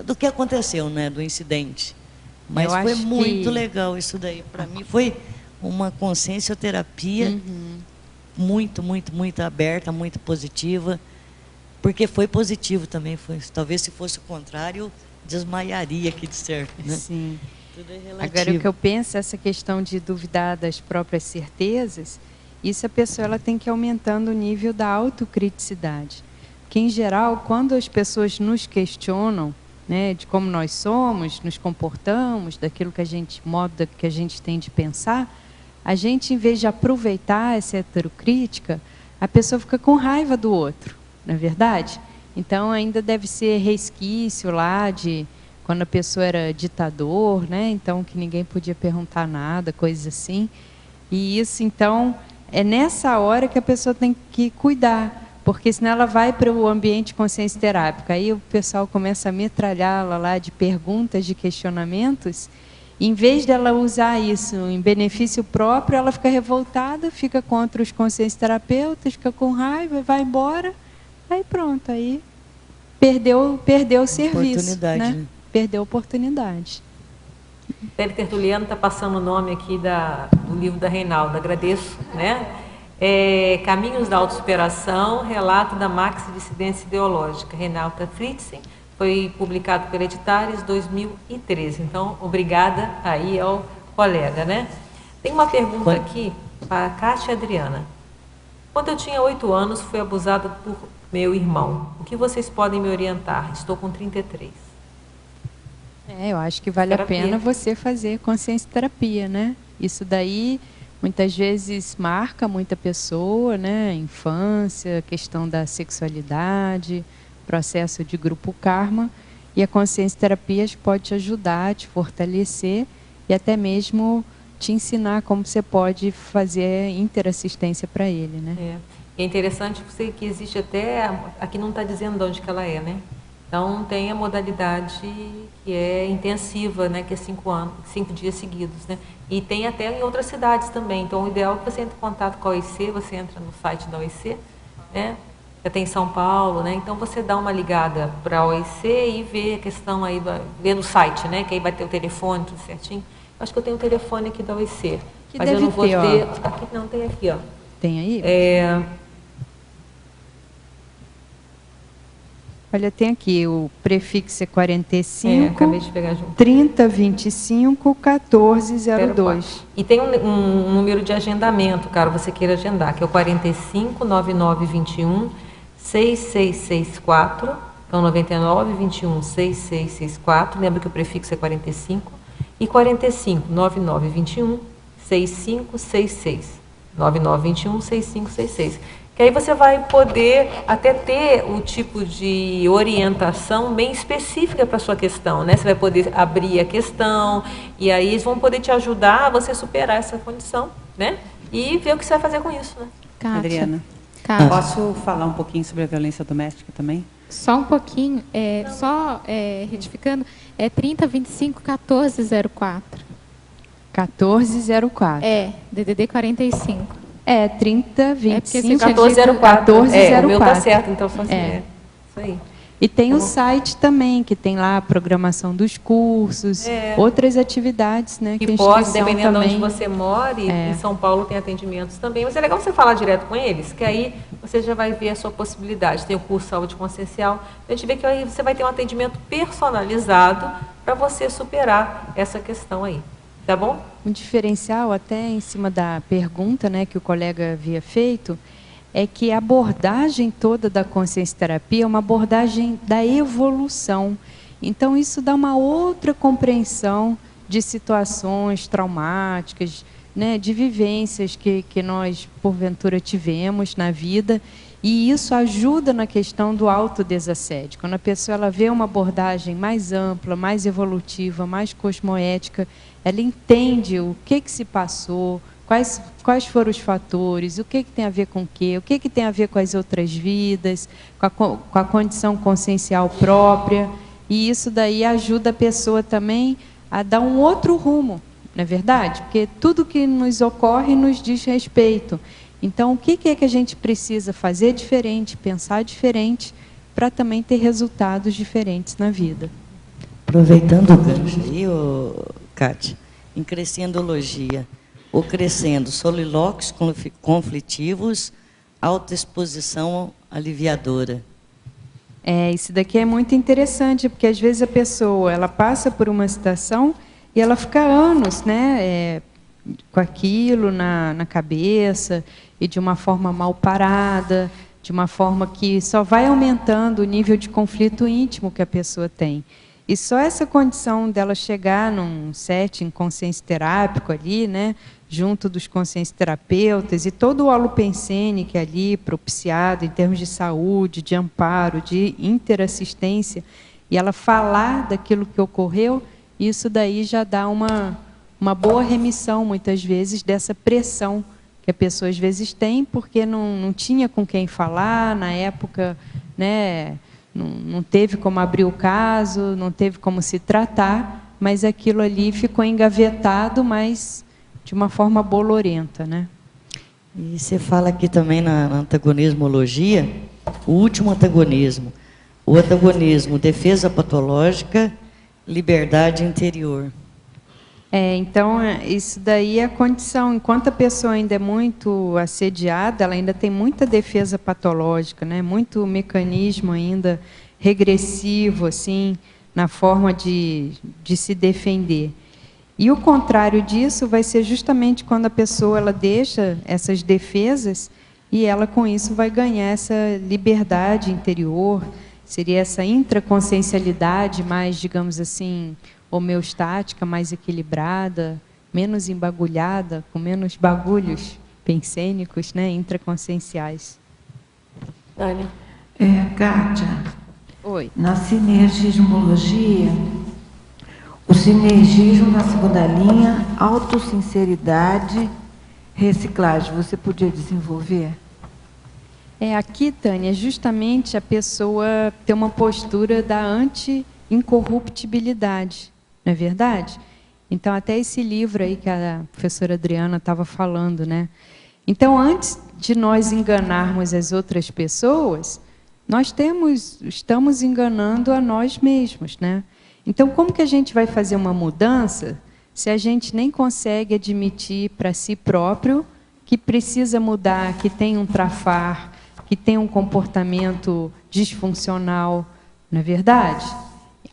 do que aconteceu, né, do incidente. Mas foi muito legal isso daí. Para mim foi uma consciencioterapia muito, muito, muito aberta, muito positiva, porque foi positivo também. Talvez se fosse o contrário, eu desmaiaria aqui de certo, né? Sim. Tudo é relativo. Agora, o que eu penso, essa questão de duvidar das próprias certezas, isso a pessoa ela tem que ir aumentando o nível da autocriticidade. Porque, em geral, quando as pessoas nos questionam, né, de como nós somos, nos comportamos, daquilo que a gente, modo que a gente tem de pensar, a gente, em vez de aproveitar essa heterocrítica, a pessoa fica com raiva do outro, não é verdade? Então, ainda deve ser resquício lá de quando a pessoa era ditador, né? Então, que ninguém podia perguntar nada, coisas assim. E isso, então, é nessa hora que a pessoa tem que cuidar, porque senão ela vai para o ambiente consciência terápica. Aí o pessoal começa a metralhá-la lá de perguntas, de questionamentos. Em vez dela usar isso em benefício próprio, ela fica revoltada, fica contra os consciencioterapeutas, fica com raiva, vai embora. Aí pronto, aí perdeu o serviço, né? Perdeu a oportunidade. Pele Tertuliano está passando o nome aqui do livro da Reinalda, agradeço, né? Caminhos da Autossuperação, Relato da Maxi-Dissidência Ideológica, Reinalda Fritzen, foi publicado pela Editares 2013. Então, obrigada aí ao colega, né? Tem uma pergunta aqui para a Kátia Adriana. Quando eu tinha 8 anos, fui abusada por meu irmão. O que vocês podem me orientar? Estou com 33. Eu acho que vale a pena você fazer consciencioterapia, né? Isso daí, muitas vezes, marca muita pessoa, né? Infância, questão da sexualidade, processo de grupo karma. E a consciencioterapia pode te ajudar, te fortalecer e até mesmo te ensinar como você pode fazer interassistência para ele, né? É interessante que existe até, aqui não está dizendo de onde que ela é, né? Então, tem a modalidade que é intensiva, né, que é 5 dias seguidos, né? E tem até em outras cidades também. Então, o ideal é que você entre em contato com a OIC, você entra no site da OIC, né? Já tem em São Paulo, né? Então, você dá uma ligada para a OIC e vê a questão aí, vê no site, né? Que aí vai ter o telefone, tudo certinho. Eu acho que eu tenho o telefone aqui da OIC. Que mas deve eu não vou ter... ó. Aqui, não, tem aqui, ó. Tem aí? Olha, tem aqui o prefixo é 45, acabei de pegar junto. 3025 1402. E tem um número de agendamento, caso você queira agendar, que é o 45 9921 6664. Então, 99 21 6664. Lembra que o prefixo é 45. E 45 99 21 6566. 99 21 6566. Que aí você vai poder até ter o tipo de orientação bem específica para a sua questão, né? Você vai poder abrir a questão e aí eles vão poder te ajudar a você superar essa condição, né? E ver o que você vai fazer com isso, né? Kátia. Adriana, posso falar um pouquinho sobre a violência doméstica também? Só um pouquinho, retificando, é 3025 1404. 1404. DDD 45. 3025 1404. 1404. O meu tá certo, então só assim. Isso aí. E tem o site também, que tem lá a programação dos cursos, outras atividades, né? Que pode, dependendo de onde você mora, em São Paulo tem atendimentos também. Mas é legal você falar direto com eles, que aí você já vai ver a sua possibilidade. Tem o curso Saúde Consciencial. A gente vê que aí você vai ter um atendimento personalizado para você superar essa questão aí. Tá bom? Um diferencial, até em cima da pergunta, né, que o colega havia feito, é que a abordagem toda da consciencioterapia é uma abordagem da evolução. Então, isso dá uma outra compreensão de situações traumáticas, né, de vivências que nós, porventura, tivemos na vida. E isso ajuda na questão do autodesassédio. Quando a pessoa ela vê uma abordagem mais ampla, mais evolutiva, mais cosmoética, ela entende o que se passou, quais foram os fatores, o que tem a ver com o que tem a ver com as outras vidas, com a condição consciencial própria. E isso daí ajuda a pessoa também a dar um outro rumo, não é verdade? Porque tudo que nos ocorre nos diz respeito. Então, o que é que a gente precisa fazer diferente, pensar diferente, para também ter resultados diferentes na vida? Aproveitando o gancho aí, Kátia, em crescendologia, ou crescendo, solilóquios conflitivos, autoexposição aliviadora. Isso daqui é muito interessante, porque às vezes a pessoa ela passa por uma situação e ela fica anos, né, com aquilo na cabeça, e de uma forma mal parada, de uma forma que só vai aumentando o nível de conflito íntimo que a pessoa tem. E só essa condição dela chegar num setting consciência terápico ali, né, junto dos consciência terapeutas, e todo o holopensene que é ali propiciado em termos de saúde, de amparo, de interassistência, e ela falar daquilo que ocorreu, isso daí já dá uma boa remissão, muitas vezes, dessa pressão que a pessoa às vezes tem, porque não tinha com quem falar, na época, né, não teve como abrir o caso, não teve como se tratar, mas aquilo ali ficou engavetado, mas de uma forma bolorenta, né? E você fala aqui também na antagonismologia, o último antagonismo, o antagonismo defesa patológica, liberdade interior. Então, isso daí é a condição. Enquanto a pessoa ainda é muito assediada, ela ainda tem muita defesa patológica, né? Muito mecanismo ainda regressivo, assim, na forma de se defender. E o contrário disso vai ser justamente quando a pessoa ela deixa essas defesas e ela, com isso, vai ganhar essa liberdade interior, seria essa intraconsciencialidade mais, digamos assim, homeostática, mais equilibrada, menos embagulhada, com menos bagulhos pensênicos, né, intraconscienciais. Dani. Kátia. Oi. Na sinergismologia, o sinergismo na segunda linha, autossinceridade, reciclagem, você podia desenvolver? Aqui, Tânia, justamente a pessoa ter uma postura da anti-incorruptibilidade. Não é verdade? Então, até esse livro aí que a professora Adriana estava falando, né? Então, antes de nós enganarmos as outras pessoas, nós estamos enganando a nós mesmos, né? Então, como que a gente vai fazer uma mudança se a gente nem consegue admitir para si próprio que precisa mudar, que tem um trafar, que tem um comportamento disfuncional, não é verdade?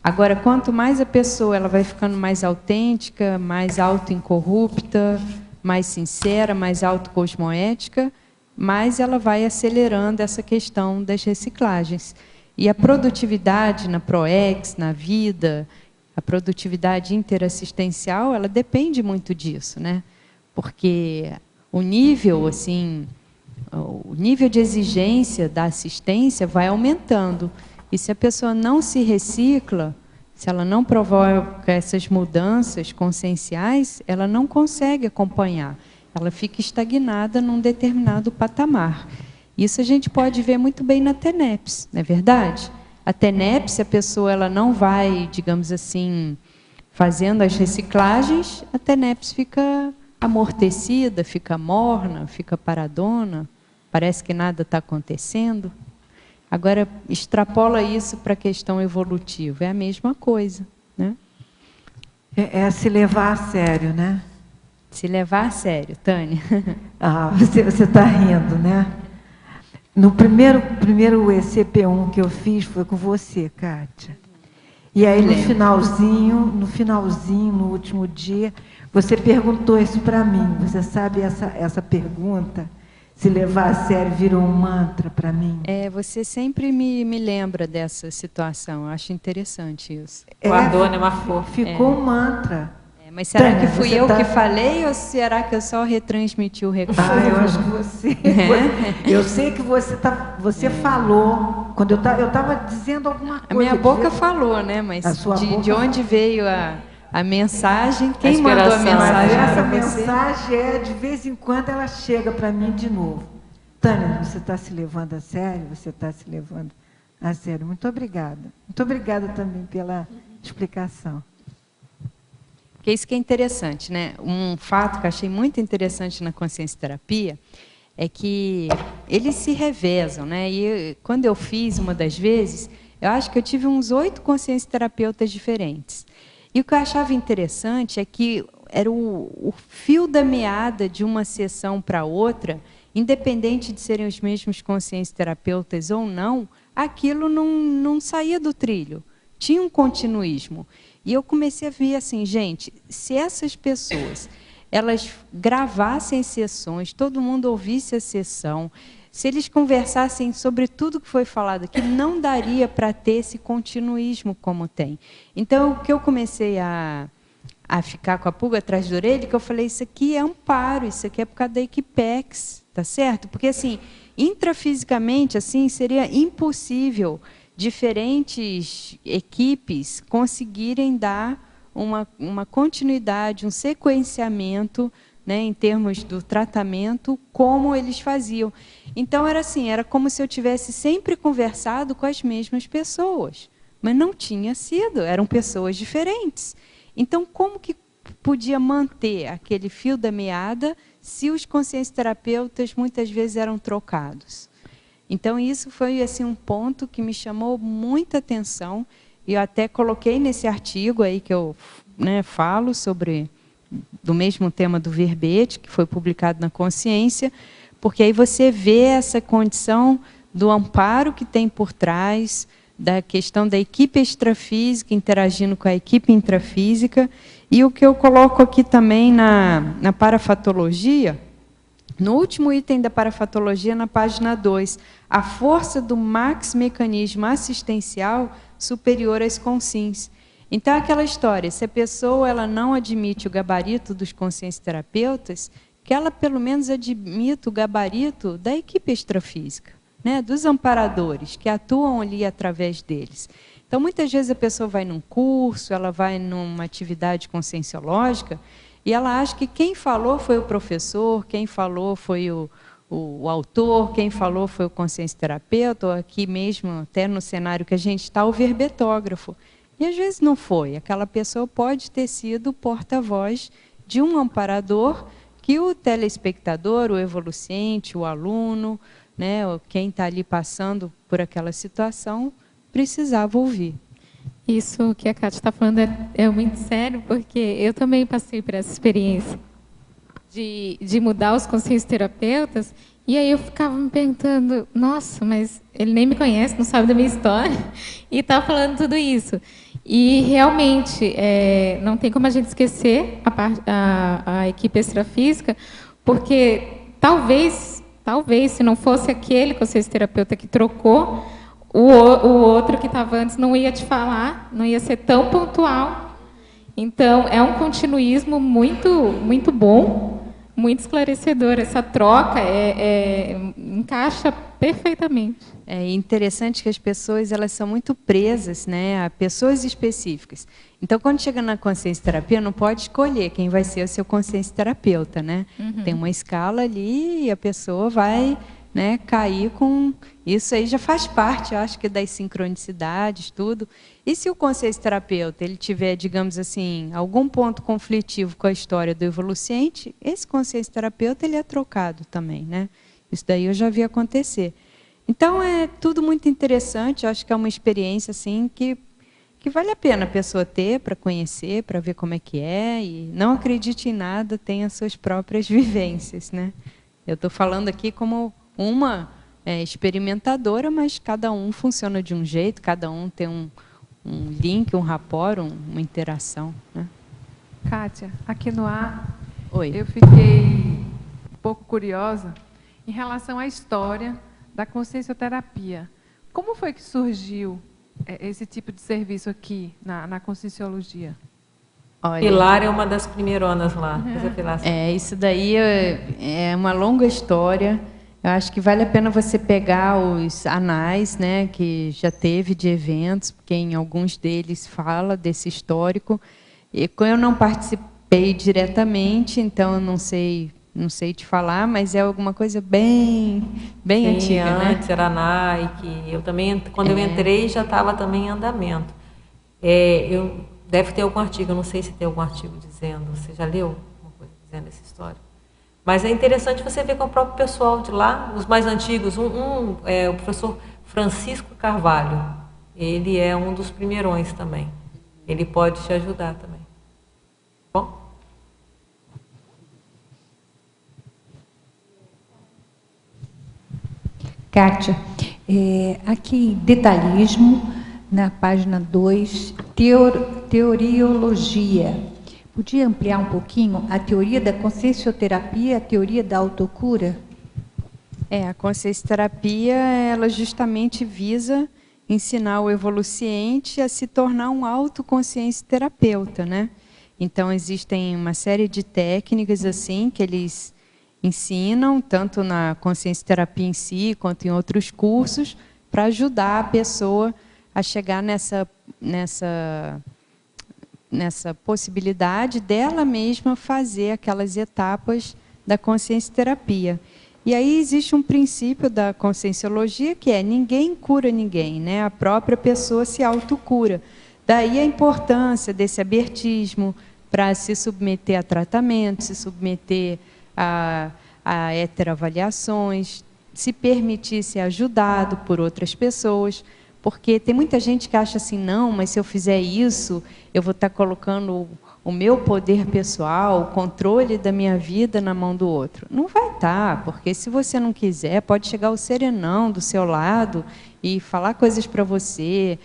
Agora, quanto mais a pessoa ela vai ficando mais autêntica, mais auto-incorrupta, mais sincera, mais autocosmoética, mais ela vai acelerando essa questão das reciclagens. E a produtividade na ProEx, na vida, a produtividade interassistencial, ela depende muito disso, né? Porque o nível, assim, o nível de exigência da assistência vai aumentando. E se a pessoa não se recicla, se ela não provoca essas mudanças conscienciais, ela não consegue acompanhar. Ela fica estagnada num determinado patamar. Isso a gente pode ver muito bem na TENEPS, não é verdade? A TENEPS, se a pessoa ela não vai, digamos assim, fazendo as reciclagens, a TENEPS fica amortecida, fica morna, fica paradona, parece que nada está acontecendo. Agora, extrapola isso para a questão evolutiva, é a mesma coisa, né? É se levar a sério, né? Se levar a sério, Tânia. Você está rindo, né? No primeiro ECP1 que eu fiz foi com você, Kátia. E aí no finalzinho, no último dia, você perguntou isso para mim. Você sabe essa pergunta? Se levar a sério virou um mantra para mim. Você sempre me lembra dessa situação. Eu acho interessante isso. Guardou, né? Uma fofa. Ficou um mantra. Mas será Tânia, que fui eu que falei ou será que eu só retransmiti o recado? Eu acho que você... Eu sei que você falou, quando eu estava dizendo alguma coisa... A minha boca falou, né? Mas de onde veio a mensagem? Quem mandou a mensagem? Essa mensagem, de vez em quando, ela chega para mim de novo. Tânia, você está se levando a sério? Você está se levando a sério. Muito obrigada. Muito obrigada também pela explicação. Porque isso que é interessante, né? Um fato que eu achei muito interessante na consciência terapia é que eles se revezam, né? E quando eu fiz uma das vezes, eu acho que eu tive uns 8 consciência terapeutas diferentes. E o que eu achava interessante é que era o fio da meada de uma sessão para outra, independente de serem os mesmos consciência terapeutas ou não, aquilo não saía do trilho. Tinha um continuismo. E eu comecei a ver assim, gente, se essas pessoas elas gravassem sessões, todo mundo ouvisse a sessão, se eles conversassem sobre tudo que foi falado aqui, não daria para ter esse continuismo como tem. Então, o que eu comecei a ficar com a pulga atrás da orelha, que eu falei, isso aqui é amparo, isso aqui é por causa da Equipex, tá certo? Porque, assim, intrafisicamente, assim, seria impossível diferentes equipes conseguirem dar uma continuidade, um sequenciamento, né, em termos do tratamento, como eles faziam. Então, era assim, era como se eu tivesse sempre conversado com as mesmas pessoas, mas não tinha sido, eram pessoas diferentes. Então, como que podia manter aquele fio da meada se os consciencioterapeutas muitas vezes eram trocados? Então, isso foi assim, um ponto que me chamou muita atenção, e eu até coloquei nesse artigo aí que eu, né, falo sobre, do mesmo tema do verbete, que foi publicado na Consciência, porque aí você vê essa condição do amparo que tem por trás, da questão da equipe extrafísica interagindo com a equipe intrafísica, e o que eu coloco aqui também na parafatologia, no último item da parafatologia, na página 2, a força do max mecanismo assistencial superior às consins. Então, aquela história, se a pessoa ela não admite o gabarito dos consciencioterapeutas, que ela pelo menos admita o gabarito da equipe extrafísica, né, dos amparadores, que atuam ali através deles. Então, muitas vezes a pessoa vai num curso, ela vai numa atividade conscienciológica, e ela acha que quem falou foi o professor, quem falou foi o autor, quem falou foi o consciencioterapeuta, ou aqui mesmo, até no cenário que a gente está, o verbetógrafo. E às vezes não foi. Aquela pessoa pode ter sido porta-voz de um amparador que o telespectador, o evoluciente, o aluno, né, quem está ali passando por aquela situação, precisava ouvir. Isso que a Kátia está falando é muito sério, porque eu também passei por essa experiência de mudar os consciencioterapeutas, e aí eu ficava me perguntando, nossa, mas ele nem me conhece, não sabe da minha história, e está falando tudo isso. E, realmente, não tem como a gente esquecer a equipe extrafísica, porque talvez, se não fosse aquele consciencioterapeuta que trocou, o outro que estava antes não ia te falar, não ia ser tão pontual. Então, é um continuismo muito, muito bom, muito esclarecedor. Essa troca encaixa perfeitamente. É interessante que as pessoas elas são muito presas, né, a pessoas específicas. Então, quando chega na consciencioterapia, não pode escolher quem vai ser o seu consciencioterapeuta, né? Uhum. Tem uma escala ali e a pessoa vai, né, cair com... Isso aí já faz parte, eu acho que das sincronicidades, tudo. E se o consciencioterapeuta ele tiver, digamos assim, algum ponto conflitivo com a história do evoluciente, esse consciencioterapeuta ele é trocado também, né? Isso daí eu já vi acontecer. Então, é tudo muito interessante, eu acho que é uma experiência assim, que vale a pena a pessoa ter para conhecer, para ver como é que é, e não acredite em nada, tenha suas próprias vivências, né? Eu estou falando aqui como uma experimentadora, mas cada um funciona de um jeito, cada um tem um link, um rapport, uma interação, né? Kátia, aqui no ar, Oi. Eu fiquei um pouco curiosa em relação à história da consciencioterapia. Como foi que surgiu esse tipo de serviço aqui na conscienciologia? Olha, Pilar é uma das primeironas lá. Isso daí é uma longa história. Eu acho que vale a pena você pegar os anais, né, que já teve de eventos, porque em alguns deles fala desse histórico. E eu não participei diretamente, então eu não sei te falar, mas é alguma coisa bem antiga, né? Antes era Nike. Eu também, quando eu entrei, já estava também em andamento. Deve ter algum artigo, eu não sei se tem algum artigo dizendo. Você já leu alguma coisa dizendo essa história? Mas é interessante você ver com o próprio pessoal de lá, os mais antigos. É o professor Francisco Carvalho. Ele é um dos primeirões também. Ele pode te ajudar também. Bom? Kátia, aqui detalhismo, na página 2, teoriologia. Podia ampliar um pouquinho a teoria da consciencioterapia e a teoria da autocura? A consciencioterapia, ela justamente visa ensinar o evoluciente a se tornar um autoconsciencioterapeuta, né? Então, existem uma série de técnicas assim que eles ensinam, tanto na consciencioterapia em si, quanto em outros cursos, para ajudar a pessoa a chegar nessa possibilidade dela mesma fazer aquelas etapas da consciencioterapia. E aí existe um princípio da conscienciologia que é ninguém cura ninguém, né? A própria pessoa se autocura. Daí a importância desse abertismo para se submeter a tratamento, se submeter a heteroavaliações, se permitir ser ajudado por outras pessoas. Porque tem muita gente que acha assim, não, mas se eu fizer isso, eu vou estar colocando o meu poder pessoal, o controle da minha vida na mão do outro. Não vai estar, porque se você não quiser, pode chegar o serenão do seu lado e falar coisas para você,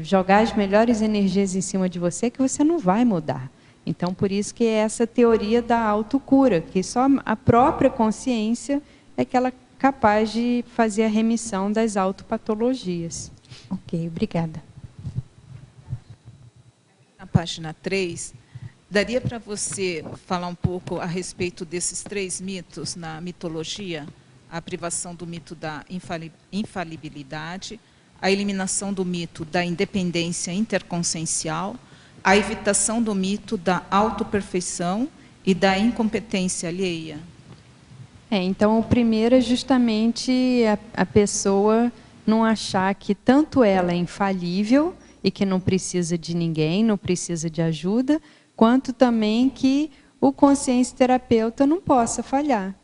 jogar as melhores energias em cima de você, que você não vai mudar. Então, por isso que é essa teoria da autocura, que só a própria consciência é que ela é capaz de fazer a remissão das autopatologias. Ok, obrigada. Na página 3, daria para você falar um pouco a respeito desses 3 mitos na mitologia? A privação do mito da infalibilidade, a eliminação do mito da independência interconsciencial, a evitação do mito da autoperfeição e da incompetência alheia. Então, o primeiro é justamente a pessoa não achar que tanto ela é infalível e que não precisa de ninguém, não precisa de ajuda, quanto também que o consciencioterapeuta não possa falhar.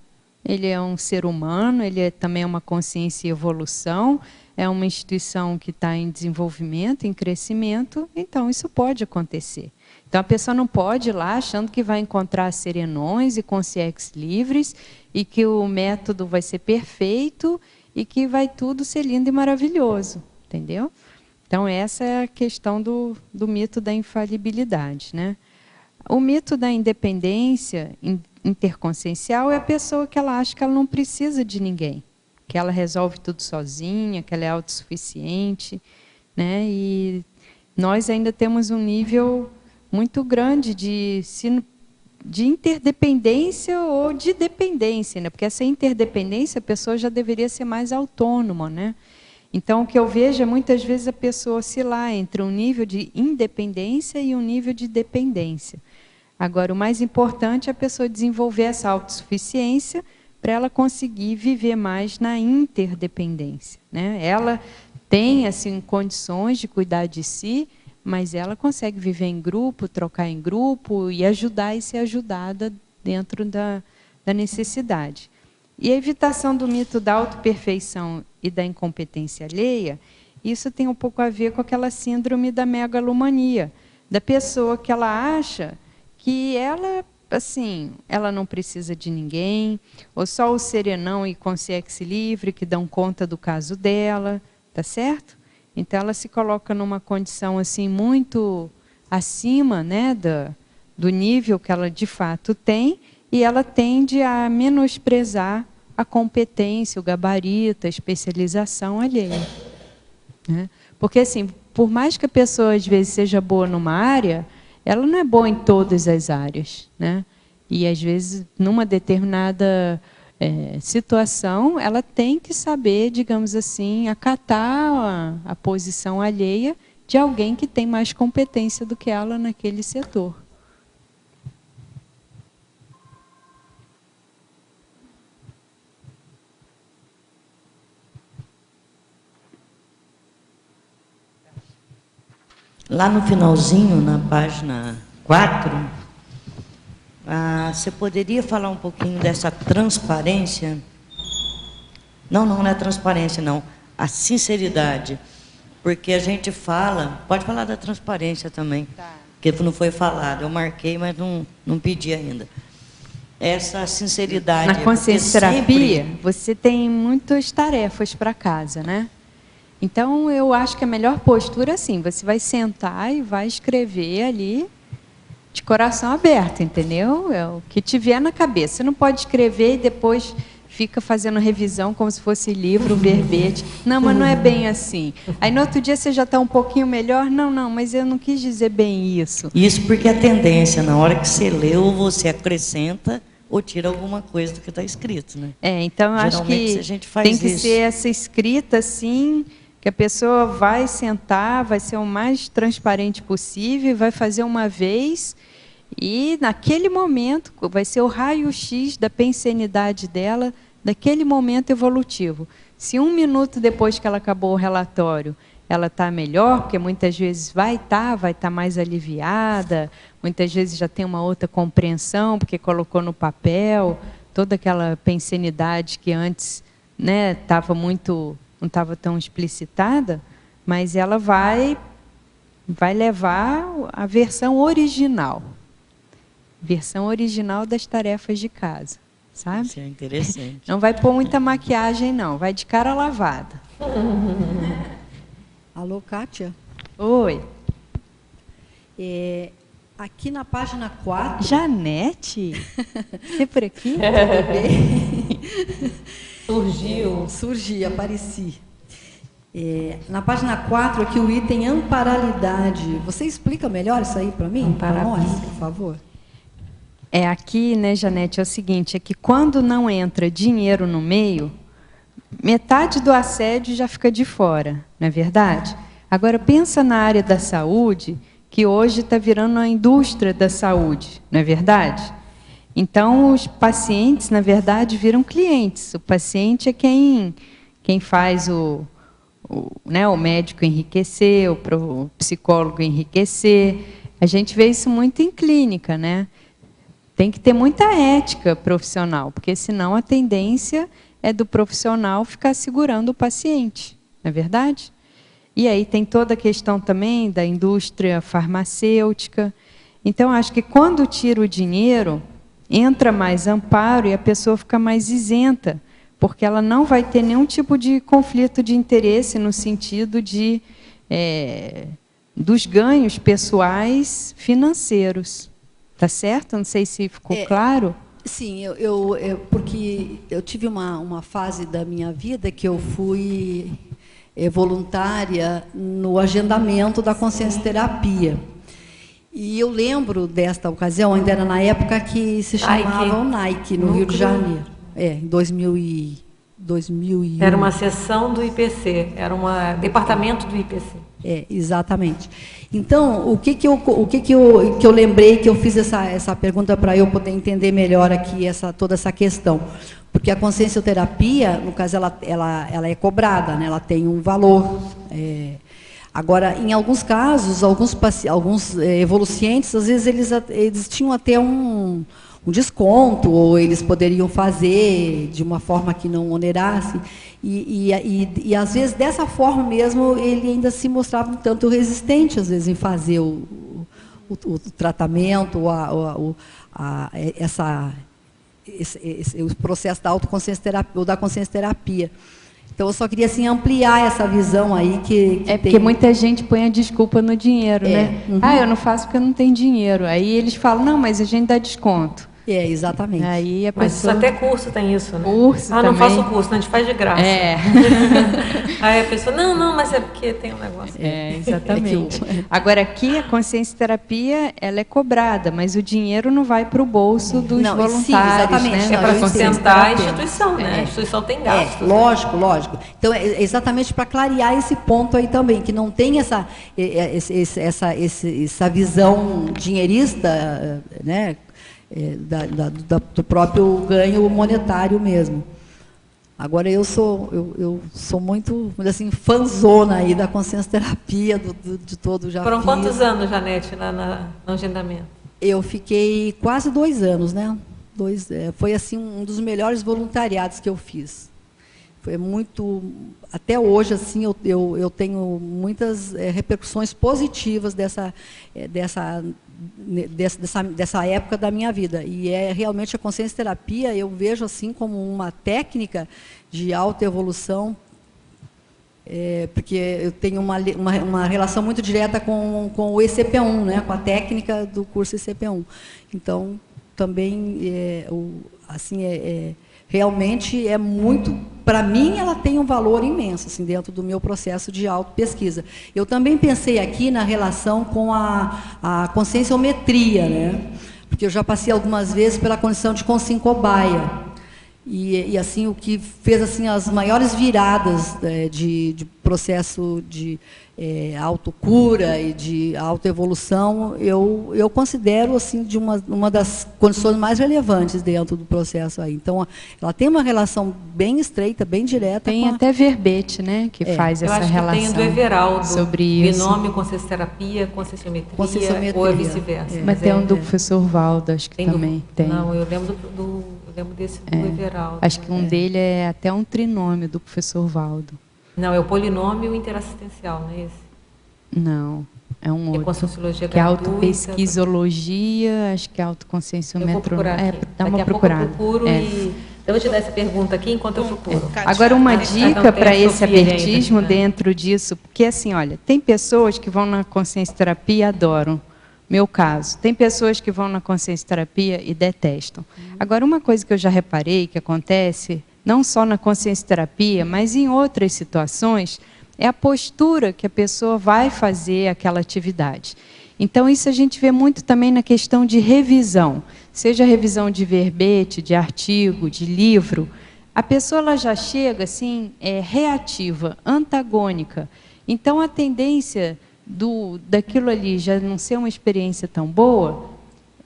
Ele é um ser humano, ele também é uma consciência em evolução, é uma instituição que está em desenvolvimento, em crescimento, então isso pode acontecer. Então a pessoa não pode ir lá achando que vai encontrar serenões e consciências livres e que o método vai ser perfeito e que vai tudo ser lindo e maravilhoso, entendeu? Então essa é a questão do mito da infalibilidade, né? O mito da independência interconsciencial é a pessoa que ela acha que ela não precisa de ninguém, que ela resolve tudo sozinha, que ela é autossuficiente, né? E nós ainda temos um nível muito grande de interdependência ou de dependência, né? Porque essa interdependência, a pessoa já deveria ser mais autônoma, né? Então, o que eu vejo é muitas vezes a pessoa oscilar entre um nível de independência e um nível de dependência. Agora, o mais importante é a pessoa desenvolver essa autossuficiência para ela conseguir viver mais na interdependência, né? Ela tem assim condições de cuidar de si, mas ela consegue viver em grupo, trocar em grupo e ajudar e ser ajudada dentro da necessidade. E a evitação do mito da autoperfeição e da incompetência alheia, isso tem um pouco a ver com aquela síndrome da megalomania, da pessoa que ela acha que ela, assim, ela não precisa de ninguém, ou só o serenão e consciência livre que dão conta do caso dela, tá certo? Então ela se coloca numa condição assim muito acima, né, do nível que ela de fato tem, e ela tende a menosprezar a competência, o gabarito, a especialização alheia, né? Porque assim, por mais que a pessoa às vezes seja boa numa área, ela não é boa em todas as áreas, né? E, às vezes, numa determinada situação, ela tem que saber, digamos assim, acatar a posição alheia de alguém que tem mais competência do que ela naquele setor. Lá no finalzinho, na página 4, você poderia falar um pouquinho dessa transparência? Não é transparência, não. A sinceridade. Porque a gente fala... Pode falar da transparência também, porque não foi falado. Eu marquei, mas não pedi ainda. Essa sinceridade... Na consciencioterapia, você tem muitas tarefas para casa, né? Então, eu acho que a melhor postura é assim, você vai sentar e vai escrever ali de coração aberto, entendeu? É o que tiver na cabeça. Você não pode escrever e depois fica fazendo revisão como se fosse livro, verbete. Não, mas não é bem assim. Aí, no outro dia, você já está um pouquinho melhor. Não, mas eu não quis dizer bem isso. Isso porque a tendência, na hora que você leu, você acrescenta ou tira alguma coisa do que está escrito, né? Então, eu acho que a gente faz tem que ser essa escrita, assim... que a pessoa vai sentar, vai ser o mais transparente possível, vai fazer uma vez e, naquele momento, vai ser o raio-x da pensenidade dela, daquele momento evolutivo. Se 1 minuto depois que ela acabou o relatório, ela está melhor, porque muitas vezes vai estar mais aliviada, muitas vezes já tem uma outra compreensão, porque colocou no papel toda aquela pensenidade que antes, né, não estava tão explicitada, mas ela vai levar a versão original das tarefas de casa, sabe? Isso é interessante. Não vai pôr muita maquiagem, não, vai de cara lavada. Alô, Kátia? Oi. Aqui na página 4... Janete? Você por aqui? Tudo bem? Surgi, apareci. Na página 4, aqui o item amparalidade. Você explica melhor isso aí para mim? Para nós, por favor. Aqui, né, Janete, é o seguinte, é que quando não entra dinheiro no meio, metade do assédio já fica de fora, não é verdade? Agora, pensa na área da saúde, que hoje está virando a indústria da saúde, não é verdade? Então, os pacientes, na verdade, viram clientes. O paciente é quem faz o médico enriquecer, o psicólogo enriquecer. A gente vê isso muito em clínica, né? Tem que ter muita ética profissional, porque senão a tendência é do profissional ficar segurando o paciente, não é verdade? E aí tem toda a questão também da indústria farmacêutica. Então, acho que quando tira o dinheiro, entra mais amparo e a pessoa fica mais isenta, porque ela não vai ter nenhum tipo de conflito de interesse no sentido dos ganhos pessoais financeiros. Tá certo? Não sei se ficou claro. Sim, porque eu tive uma fase da minha vida que eu fui voluntária no agendamento da consciencioterapia. E eu lembro desta ocasião, ainda era na época que se chamava o Nike, no Rio de Janeiro. Em 2001. Era uma seção do IPC, era um departamento do IPC. Exatamente. Então, o que eu lembrei, que eu fiz essa pergunta para eu poder entender melhor aqui toda essa questão. Porque a consciencioterapia, no caso, ela é cobrada, né? Ela tem um valor. Agora, em alguns casos, alguns evolucientes, às vezes eles tinham até um desconto, ou eles poderiam fazer de uma forma que não onerasse. E às vezes, dessa forma mesmo, ele ainda se mostrava um tanto resistente, às vezes, em fazer o tratamento, o processo da autoconsciencioterapia ou da consciencioterapia. Então, eu só queria assim, ampliar essa visão aí que porque muita gente põe a desculpa no dinheiro, né? Eu não faço porque eu não tenho dinheiro. Aí eles falam, não, mas a gente dá desconto. Exatamente. Aí a Mas pessoa... até curso tem isso, né? Curso não também. faço curso, a gente faz de graça. Aí a pessoa, não, mas é porque tem um negócio. Exatamente. Agora, aqui a consciência terapia, ela é cobrada, mas o dinheiro não vai para o bolso dos voluntários. Sim, exatamente. Né? É para sustentar a instituição, né? A instituição tem gastos. Lógico, lógico. Então, é exatamente para clarear esse ponto aí também, que não tem essa visão dinheirista, né? Do próprio ganho monetário mesmo. Agora eu sou muito, assim, fanzona aí da consciência terapia, de todo já. Foram quantos anos, Janete, lá no agendamento? Eu fiquei quase 2 anos, né? Foi assim um dos melhores voluntariados que eu fiz. Foi muito, até hoje assim eu tenho muitas repercussões positivas dessa época da minha vida. E realmente a consciência terapia eu vejo assim como uma técnica de autoevolução, porque eu tenho uma relação muito direta com o ECP1, né, com a técnica do curso ECP1. Então, também, realmente é muito, para mim, ela tem um valor imenso assim, dentro do meu processo de autopesquisa. Eu também pensei aqui na relação com a conscienciometria, né? Porque eu já passei algumas vezes pela condição de consciência cobaia. E assim, o que fez assim, as maiores viradas de processo de autocura e de autoevolução, eu considero assim, de uma das condições mais relevantes dentro do processo aí. Então, ela tem uma relação bem estreita, bem direta. Tem até verbete, né, que faz essa relação. Eu acho que tem do Everaldo, sobre isso. binômio, consciencioterapia, conscienciometria, ou vice-versa. Mas tem um do professor Valdo, acho que também tem. Não, eu lembro desse do Everaldo. Acho que um dele é até um trinômio do professor Valdo. Não, é o polinômio interassistencial, não é esse? Não, é um outro. Conscienciologia que é gratuita. Autopesquisologia, acho que é autoconscienciometria. Dá uma procurada. Daqui a pouco eu procuro e... Eu vou te dar essa pergunta aqui enquanto eu procuro. Agora, uma dica para esse abertismo dentro disso, porque assim, olha, tem pessoas que vão na consciência terapia e adoram. Meu caso. Tem pessoas que vão na consciência terapia e detestam. Agora, uma coisa que eu já reparei que acontece, não só na consciência terapia, mas em outras situações, é a postura que a pessoa vai fazer aquela atividade. Então, isso a gente vê muito também na questão de revisão. Seja revisão de verbete, de artigo, de livro, a pessoa ela já chega assim, reativa, antagônica. Então, a tendência daquilo ali já não ser uma experiência tão boa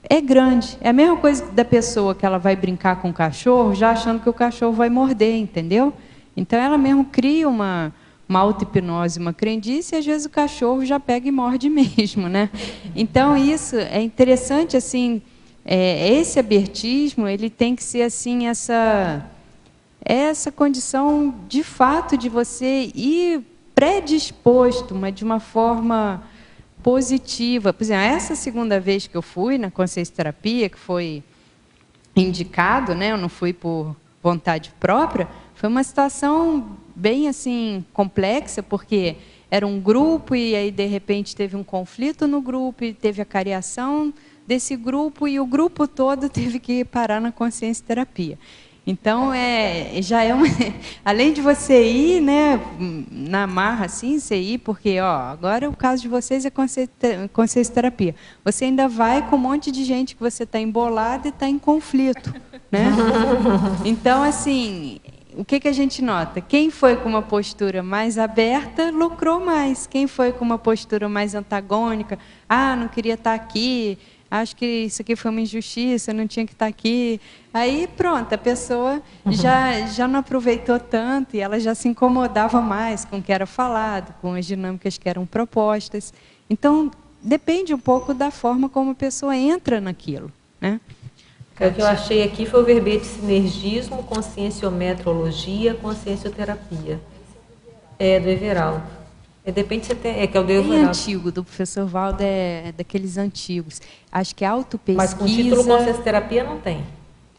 é grande. É a mesma coisa da pessoa que ela vai brincar com o cachorro, já achando que o cachorro vai morder, entendeu? Então, ela mesmo cria uma auto-hipnose, uma crendice, e às vezes o cachorro já pega e morde mesmo, né? Então, isso é interessante, assim, esse abertismo, ele tem que ser, assim, essa condição, de fato, de você ir predisposto, mas de uma forma positiva. Por exemplo, essa segunda vez que eu fui na consciência terapia, que foi indicado, né, eu não fui por vontade própria, foi uma situação bem assim complexa, porque era um grupo e aí de repente teve um conflito no grupo e teve a cariação desse grupo e o grupo todo teve que parar na consciência terapia. Então, já é além de você ir, né, na marra, assim, você ir, porque, agora o caso de vocês é consciência terapia. Você ainda vai com um monte de gente que você está embolado e está em conflito, né? Então, assim, o que a gente nota? Quem foi com uma postura mais aberta, lucrou mais. Quem foi com uma postura mais antagônica, não queria estar aqui, acho que isso aqui foi uma injustiça, não tinha que estar aqui. Aí, pronto, a pessoa já não aproveitou tanto e ela já se incomodava mais com o que era falado, com as dinâmicas que eram propostas. Então, depende um pouco da forma como a pessoa entra naquilo, né? O que eu achei aqui foi o verbete sinergismo, conscienciometrologia, consciencioterapia. É do Everaldo. Depende se tem, que é o do Everaldo. É antigo, do professor Valdo, é daqueles antigos. Acho que é autopesquisa. Mas com o título consciencioterapia não tem.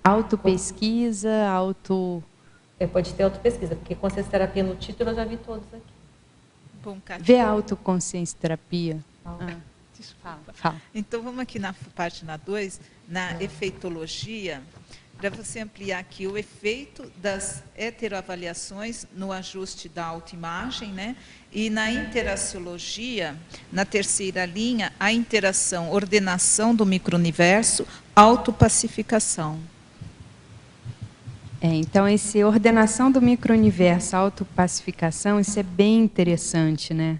Autopesquisa, pode ter autopesquisa, porque consciencioterapia no título eu já vi todos aqui. Bom, vê a autoconsciencioterapia. Fala. Então, vamos aqui na página 2. na efeitologia, para você ampliar aqui o efeito das heteroavaliações no ajuste da autoimagem, né? E na interaciologia, na terceira linha, a interação, ordenação do micro-universo, autopacificação. Então, esse ordenação do micro-universo, autopacificação, isso é bem interessante, né?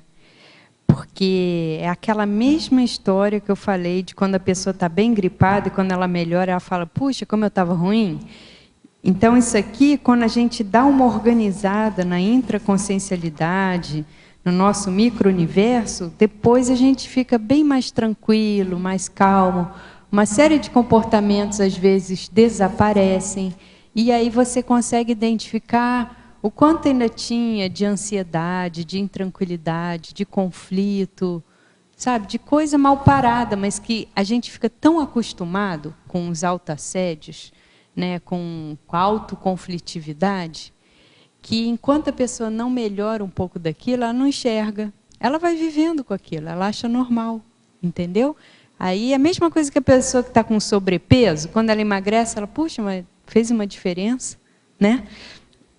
Porque é aquela mesma história que eu falei de quando a pessoa está bem gripada e quando ela melhora, ela fala, puxa, como eu estava ruim. Então, isso aqui, quando a gente dá uma organizada na intraconsciencialidade, no nosso micro-universo, depois a gente fica bem mais tranquilo, mais calmo. Uma série de comportamentos, às vezes, desaparecem. E aí você consegue identificar o quanto ainda tinha de ansiedade, de intranquilidade, de conflito, sabe, de coisa mal parada, mas que a gente fica tão acostumado com os autoassédios, né, com a autoconflitividade, que enquanto a pessoa não melhora um pouco daquilo, ela não enxerga. Ela vai vivendo com aquilo, ela acha normal, entendeu? Aí é a mesma coisa que a pessoa que está com sobrepeso, quando ela emagrece, ela, puxa, mas fez uma diferença, né?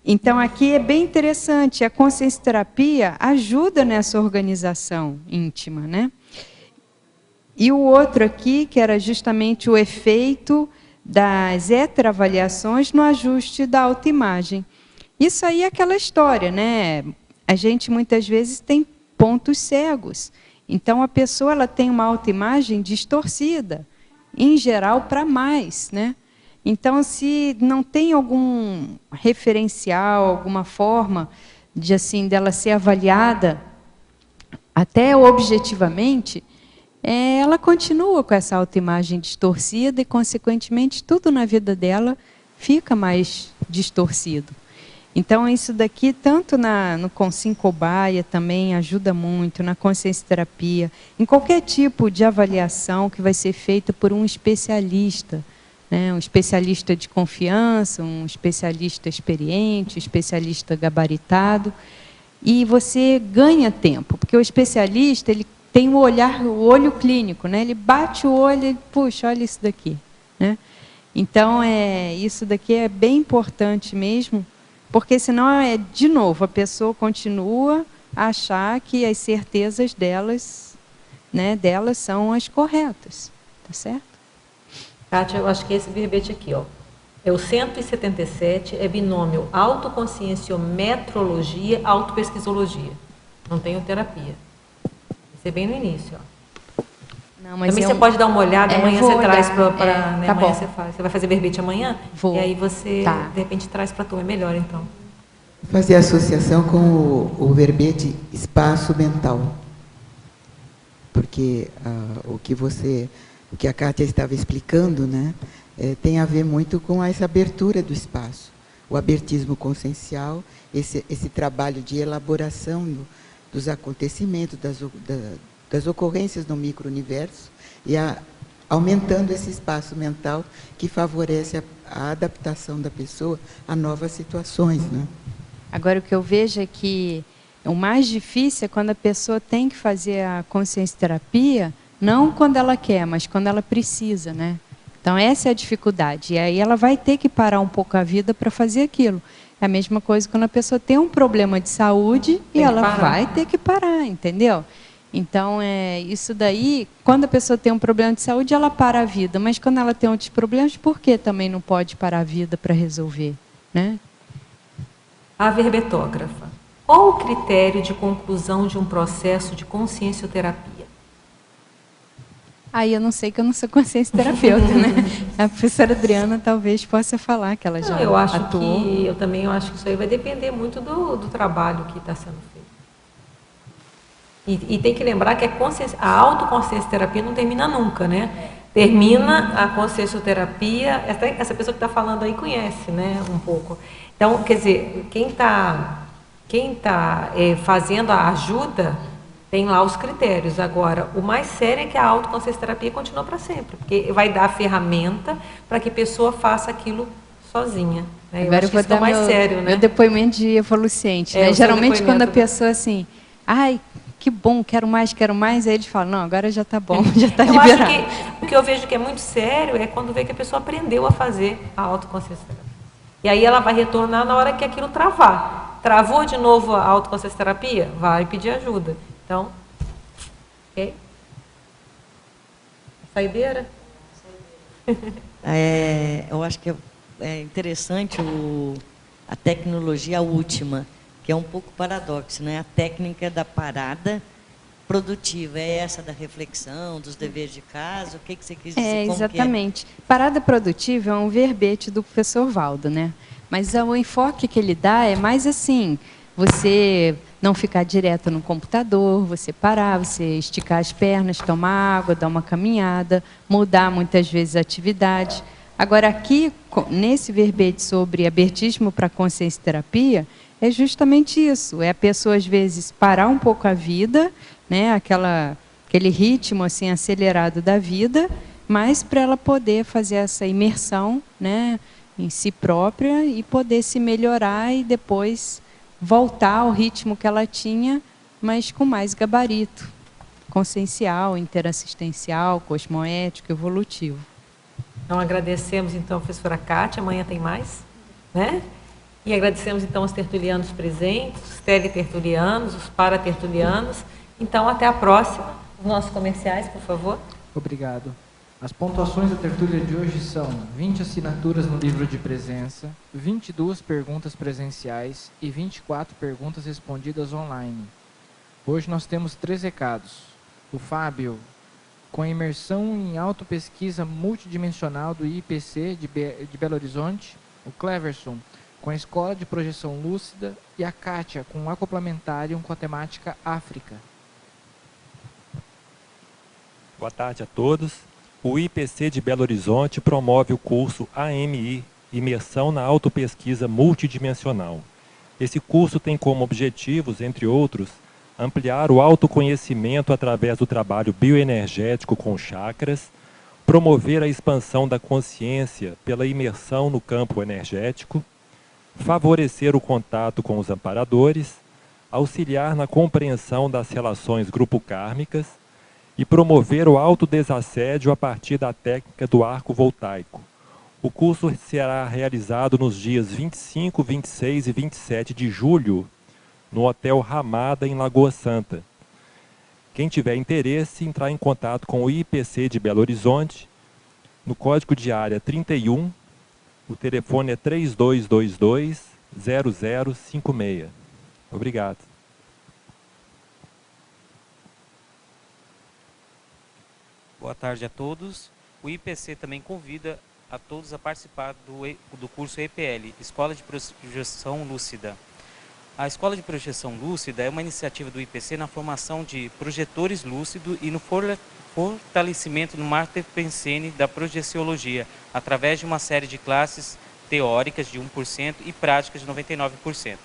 Então, aqui é bem interessante, a consciencioterapia ajuda nessa organização íntima, né? E o outro aqui, que era justamente o efeito das heteroavaliações no ajuste da autoimagem. Isso aí é aquela história, né? A gente, muitas vezes, tem pontos cegos. Então, a pessoa ela tem uma autoimagem distorcida, em geral, para mais, né? Então, se não tem algum referencial, alguma forma de assim dela ser avaliada até objetivamente, ela continua com essa autoimagem distorcida e, consequentemente, tudo na vida dela fica mais distorcido. Então, isso daqui, tanto no Consim Cobaia também ajuda muito, na consciencioterapia, em qualquer tipo de avaliação que vai ser feita por um especialista, né, um especialista de confiança, um especialista experiente, um especialista gabaritado, e você ganha tempo, porque o especialista ele tem o olho clínico, né, ele bate o olho e, puxa, olha isso daqui, né? Então, isso daqui é bem importante mesmo, porque senão, de novo, a pessoa continua a achar que as certezas delas, né, delas são as corretas, tá certo? Kátia, eu acho que esse verbete aqui, ó, é o 177, é binômio autoconscienciometrologia, autopesquisologia. Não tem terapia. Isso é bem no início, ó. Não, mas também você pode dar uma olhada, amanhã você traz para... né, tá amanhã você faz. Você vai fazer verbete amanhã? Vou. E aí você, de repente, traz para a turma. É melhor, então. Fazer associação com o verbete espaço mental. Porque o que a Kátia estava explicando, né, tem a ver muito com essa abertura do espaço. O abertismo consciencial, esse trabalho de elaboração dos acontecimentos, das ocorrências no micro-universo, e aumentando esse espaço mental que favorece a adaptação da pessoa a novas situações, né? Agora, o que eu vejo é que o mais difícil é quando a pessoa tem que fazer a consciencioterapia, não quando ela quer, mas quando ela precisa, né? Então, essa é a dificuldade. E aí ela vai ter que parar um pouco a vida para fazer aquilo. É a mesma coisa quando a pessoa tem um problema de saúde e ela vai ter que parar, entendeu? Então, isso daí, quando a pessoa tem um problema de saúde, ela para a vida. Mas quando ela tem outros problemas, por que também não pode parar a vida para resolver, né? A verbetógrafa. Qual o critério de conclusão de um processo de consciencioterapia? Aí eu não sei, que eu não sou consciencioterapeuta, né? A professora Adriana talvez possa falar, que ela já atuou. Eu também acho que isso aí vai depender muito do trabalho que está sendo feito. E tem que lembrar que a autoconsciencioterapia não termina nunca, né? Termina a consciencioterapia, essa pessoa que está falando aí conhece, né, um pouco. Então, quer dizer, quem tá fazendo a ajuda tem lá os critérios. Agora, o mais sério é que a autoconsciencioterapia continua para sempre, porque vai dar a ferramenta para que a pessoa faça aquilo sozinha. Né? Agora eu vou dar meu depoimento de evoluciente. Né? Geralmente, quando a pessoa assim, ai, que bom, quero mais, aí eles falam, não, agora já está bom, já está liberado. Eu acho que o que eu vejo que é muito sério é quando vê que a pessoa aprendeu a fazer a autoconsciência terapia. E aí ela vai retornar na hora que aquilo travar. Travou de novo a autoconsciência terapia? Vai pedir ajuda. Então, ok? Saideira? Eu acho que é interessante a tecnologia última, que é um pouco paradoxo, né? A técnica da parada produtiva, é essa da reflexão, dos deveres de casa, o que você quis dizer? Exatamente. Parada produtiva é um verbete do professor Valdo, né? Mas o enfoque que ele dá é mais assim, você não ficar direto no computador, você parar, você esticar as pernas, tomar água, dar uma caminhada, mudar muitas vezes a atividade. Agora, aqui, nesse verbete sobre abertismo para consciência terapia, é justamente isso. É a pessoa, às vezes, parar um pouco a vida, né, aquele ritmo assim, acelerado da vida, mas para ela poder fazer essa imersão, né, em si própria e poder se melhorar e depois voltar ao ritmo que ela tinha, mas com mais gabarito, consciencial, interassistencial, cosmoético, evolutivo. Então, agradecemos, então, a professora Kátia, amanhã tem mais, né? E agradecemos, então, os tertulianos presentes, os teletertulianos, os paratertulianos. Então, até a próxima. Os nossos comerciais, por favor. Obrigado. As pontuações da tertúlia de hoje são 20 assinaturas no livro de presença, 22 perguntas presenciais e 24 perguntas respondidas online. Hoje nós temos 3 recados. O Fábio, com a imersão em autopesquisa multidimensional do IPC de Belo Horizonte. O Cleverson, com a Escola de Projeção Lúcida. E a Kátia, com um acoplamentarium com a temática África. Boa tarde a todos. O IPC de Belo Horizonte promove o curso AMI, Imersão na Autopesquisa Multidimensional. Esse curso tem como objetivos, entre outros, ampliar o autoconhecimento através do trabalho bioenergético com chakras, promover a expansão da consciência pela imersão no campo energético, favorecer o contato com os amparadores, auxiliar na compreensão das relações grupo-kármicas e promover o autodesassédio a partir da técnica do arco voltaico. O curso será realizado nos dias 25, 26 e 27 de julho, no Hotel Ramada, em Lagoa Santa. Quem tiver interesse, entrar em contato com o IPC de Belo Horizonte, no código de área 31, o telefone é 3222-0056. Obrigado. Boa tarde a todos. O IPC também convida a todos a participar do curso EPL, Escola de Projeção Lúcida. A Escola de Projeção Lúcida é uma iniciativa do IPC na formação de projetores lúcidos e no fortalecimento no Mater Pensene da projeciologia, através de uma série de classes teóricas de 1% e práticas de 99%.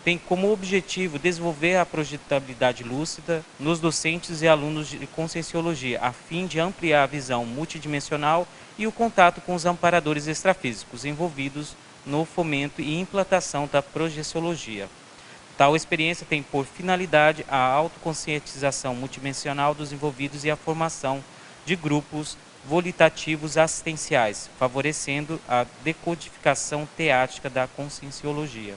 Tem como objetivo desenvolver a projetabilidade lúcida nos docentes e alunos de conscienciologia, a fim de ampliar a visão multidimensional e o contato com os amparadores extrafísicos envolvidos no fomento e implantação da projeciologia. Tal experiência tem por finalidade a autoconscientização multidimensional dos envolvidos e a formação de grupos volitativos assistenciais, favorecendo a decodificação teática da conscienciologia.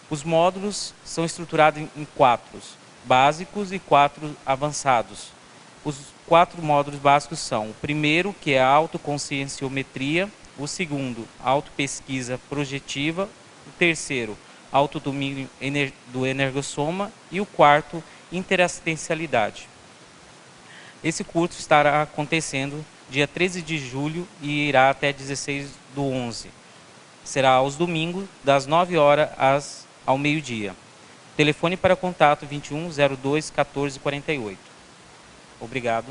Os módulos são estruturados em 4 básicos e 4 avançados. Os 4 módulos básicos são o primeiro, que é a autoconscienciometria, o segundo, autopesquisa projetiva, o terceiro, autodomínio do energossoma e o quarto, interassistencialidade. Esse curso estará acontecendo dia 13 de julho e irá até 16/11. Será aos domingos, das 9 horas ao meio-dia. Telefone para contato 21 02 14 48. Obrigado.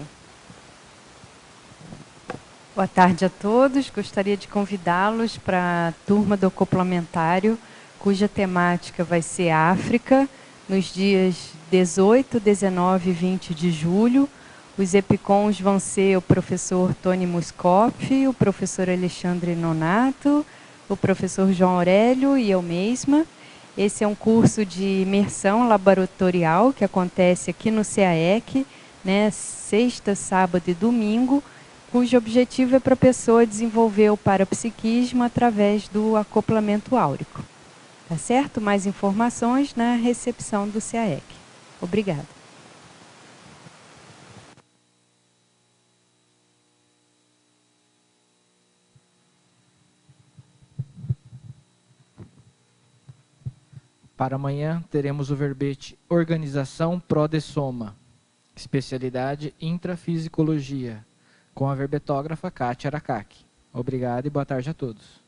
Boa tarde a todos. Gostaria de convidá-los para a turma do acoplamentário, cuja temática vai ser África, nos dias 18, 19 e 20 de julho. Os epicons vão ser o professor Tony Muscoff, o professor Alexandre Nonato, o professor João Aurélio e eu mesma. Esse é um curso de imersão laboratorial que acontece aqui no CAEC, né, sexta, sábado e domingo, cujo objetivo é para a pessoa desenvolver o parapsiquismo através do acoplamento áurico. Tá certo? Mais informações na recepção do CAEC. Obrigada. Para amanhã, teremos o verbete Organização Prodessoma, especialidade Intrafisicologia, com a verbetógrafa Kátia Aracaki. Obrigado e boa tarde a todos.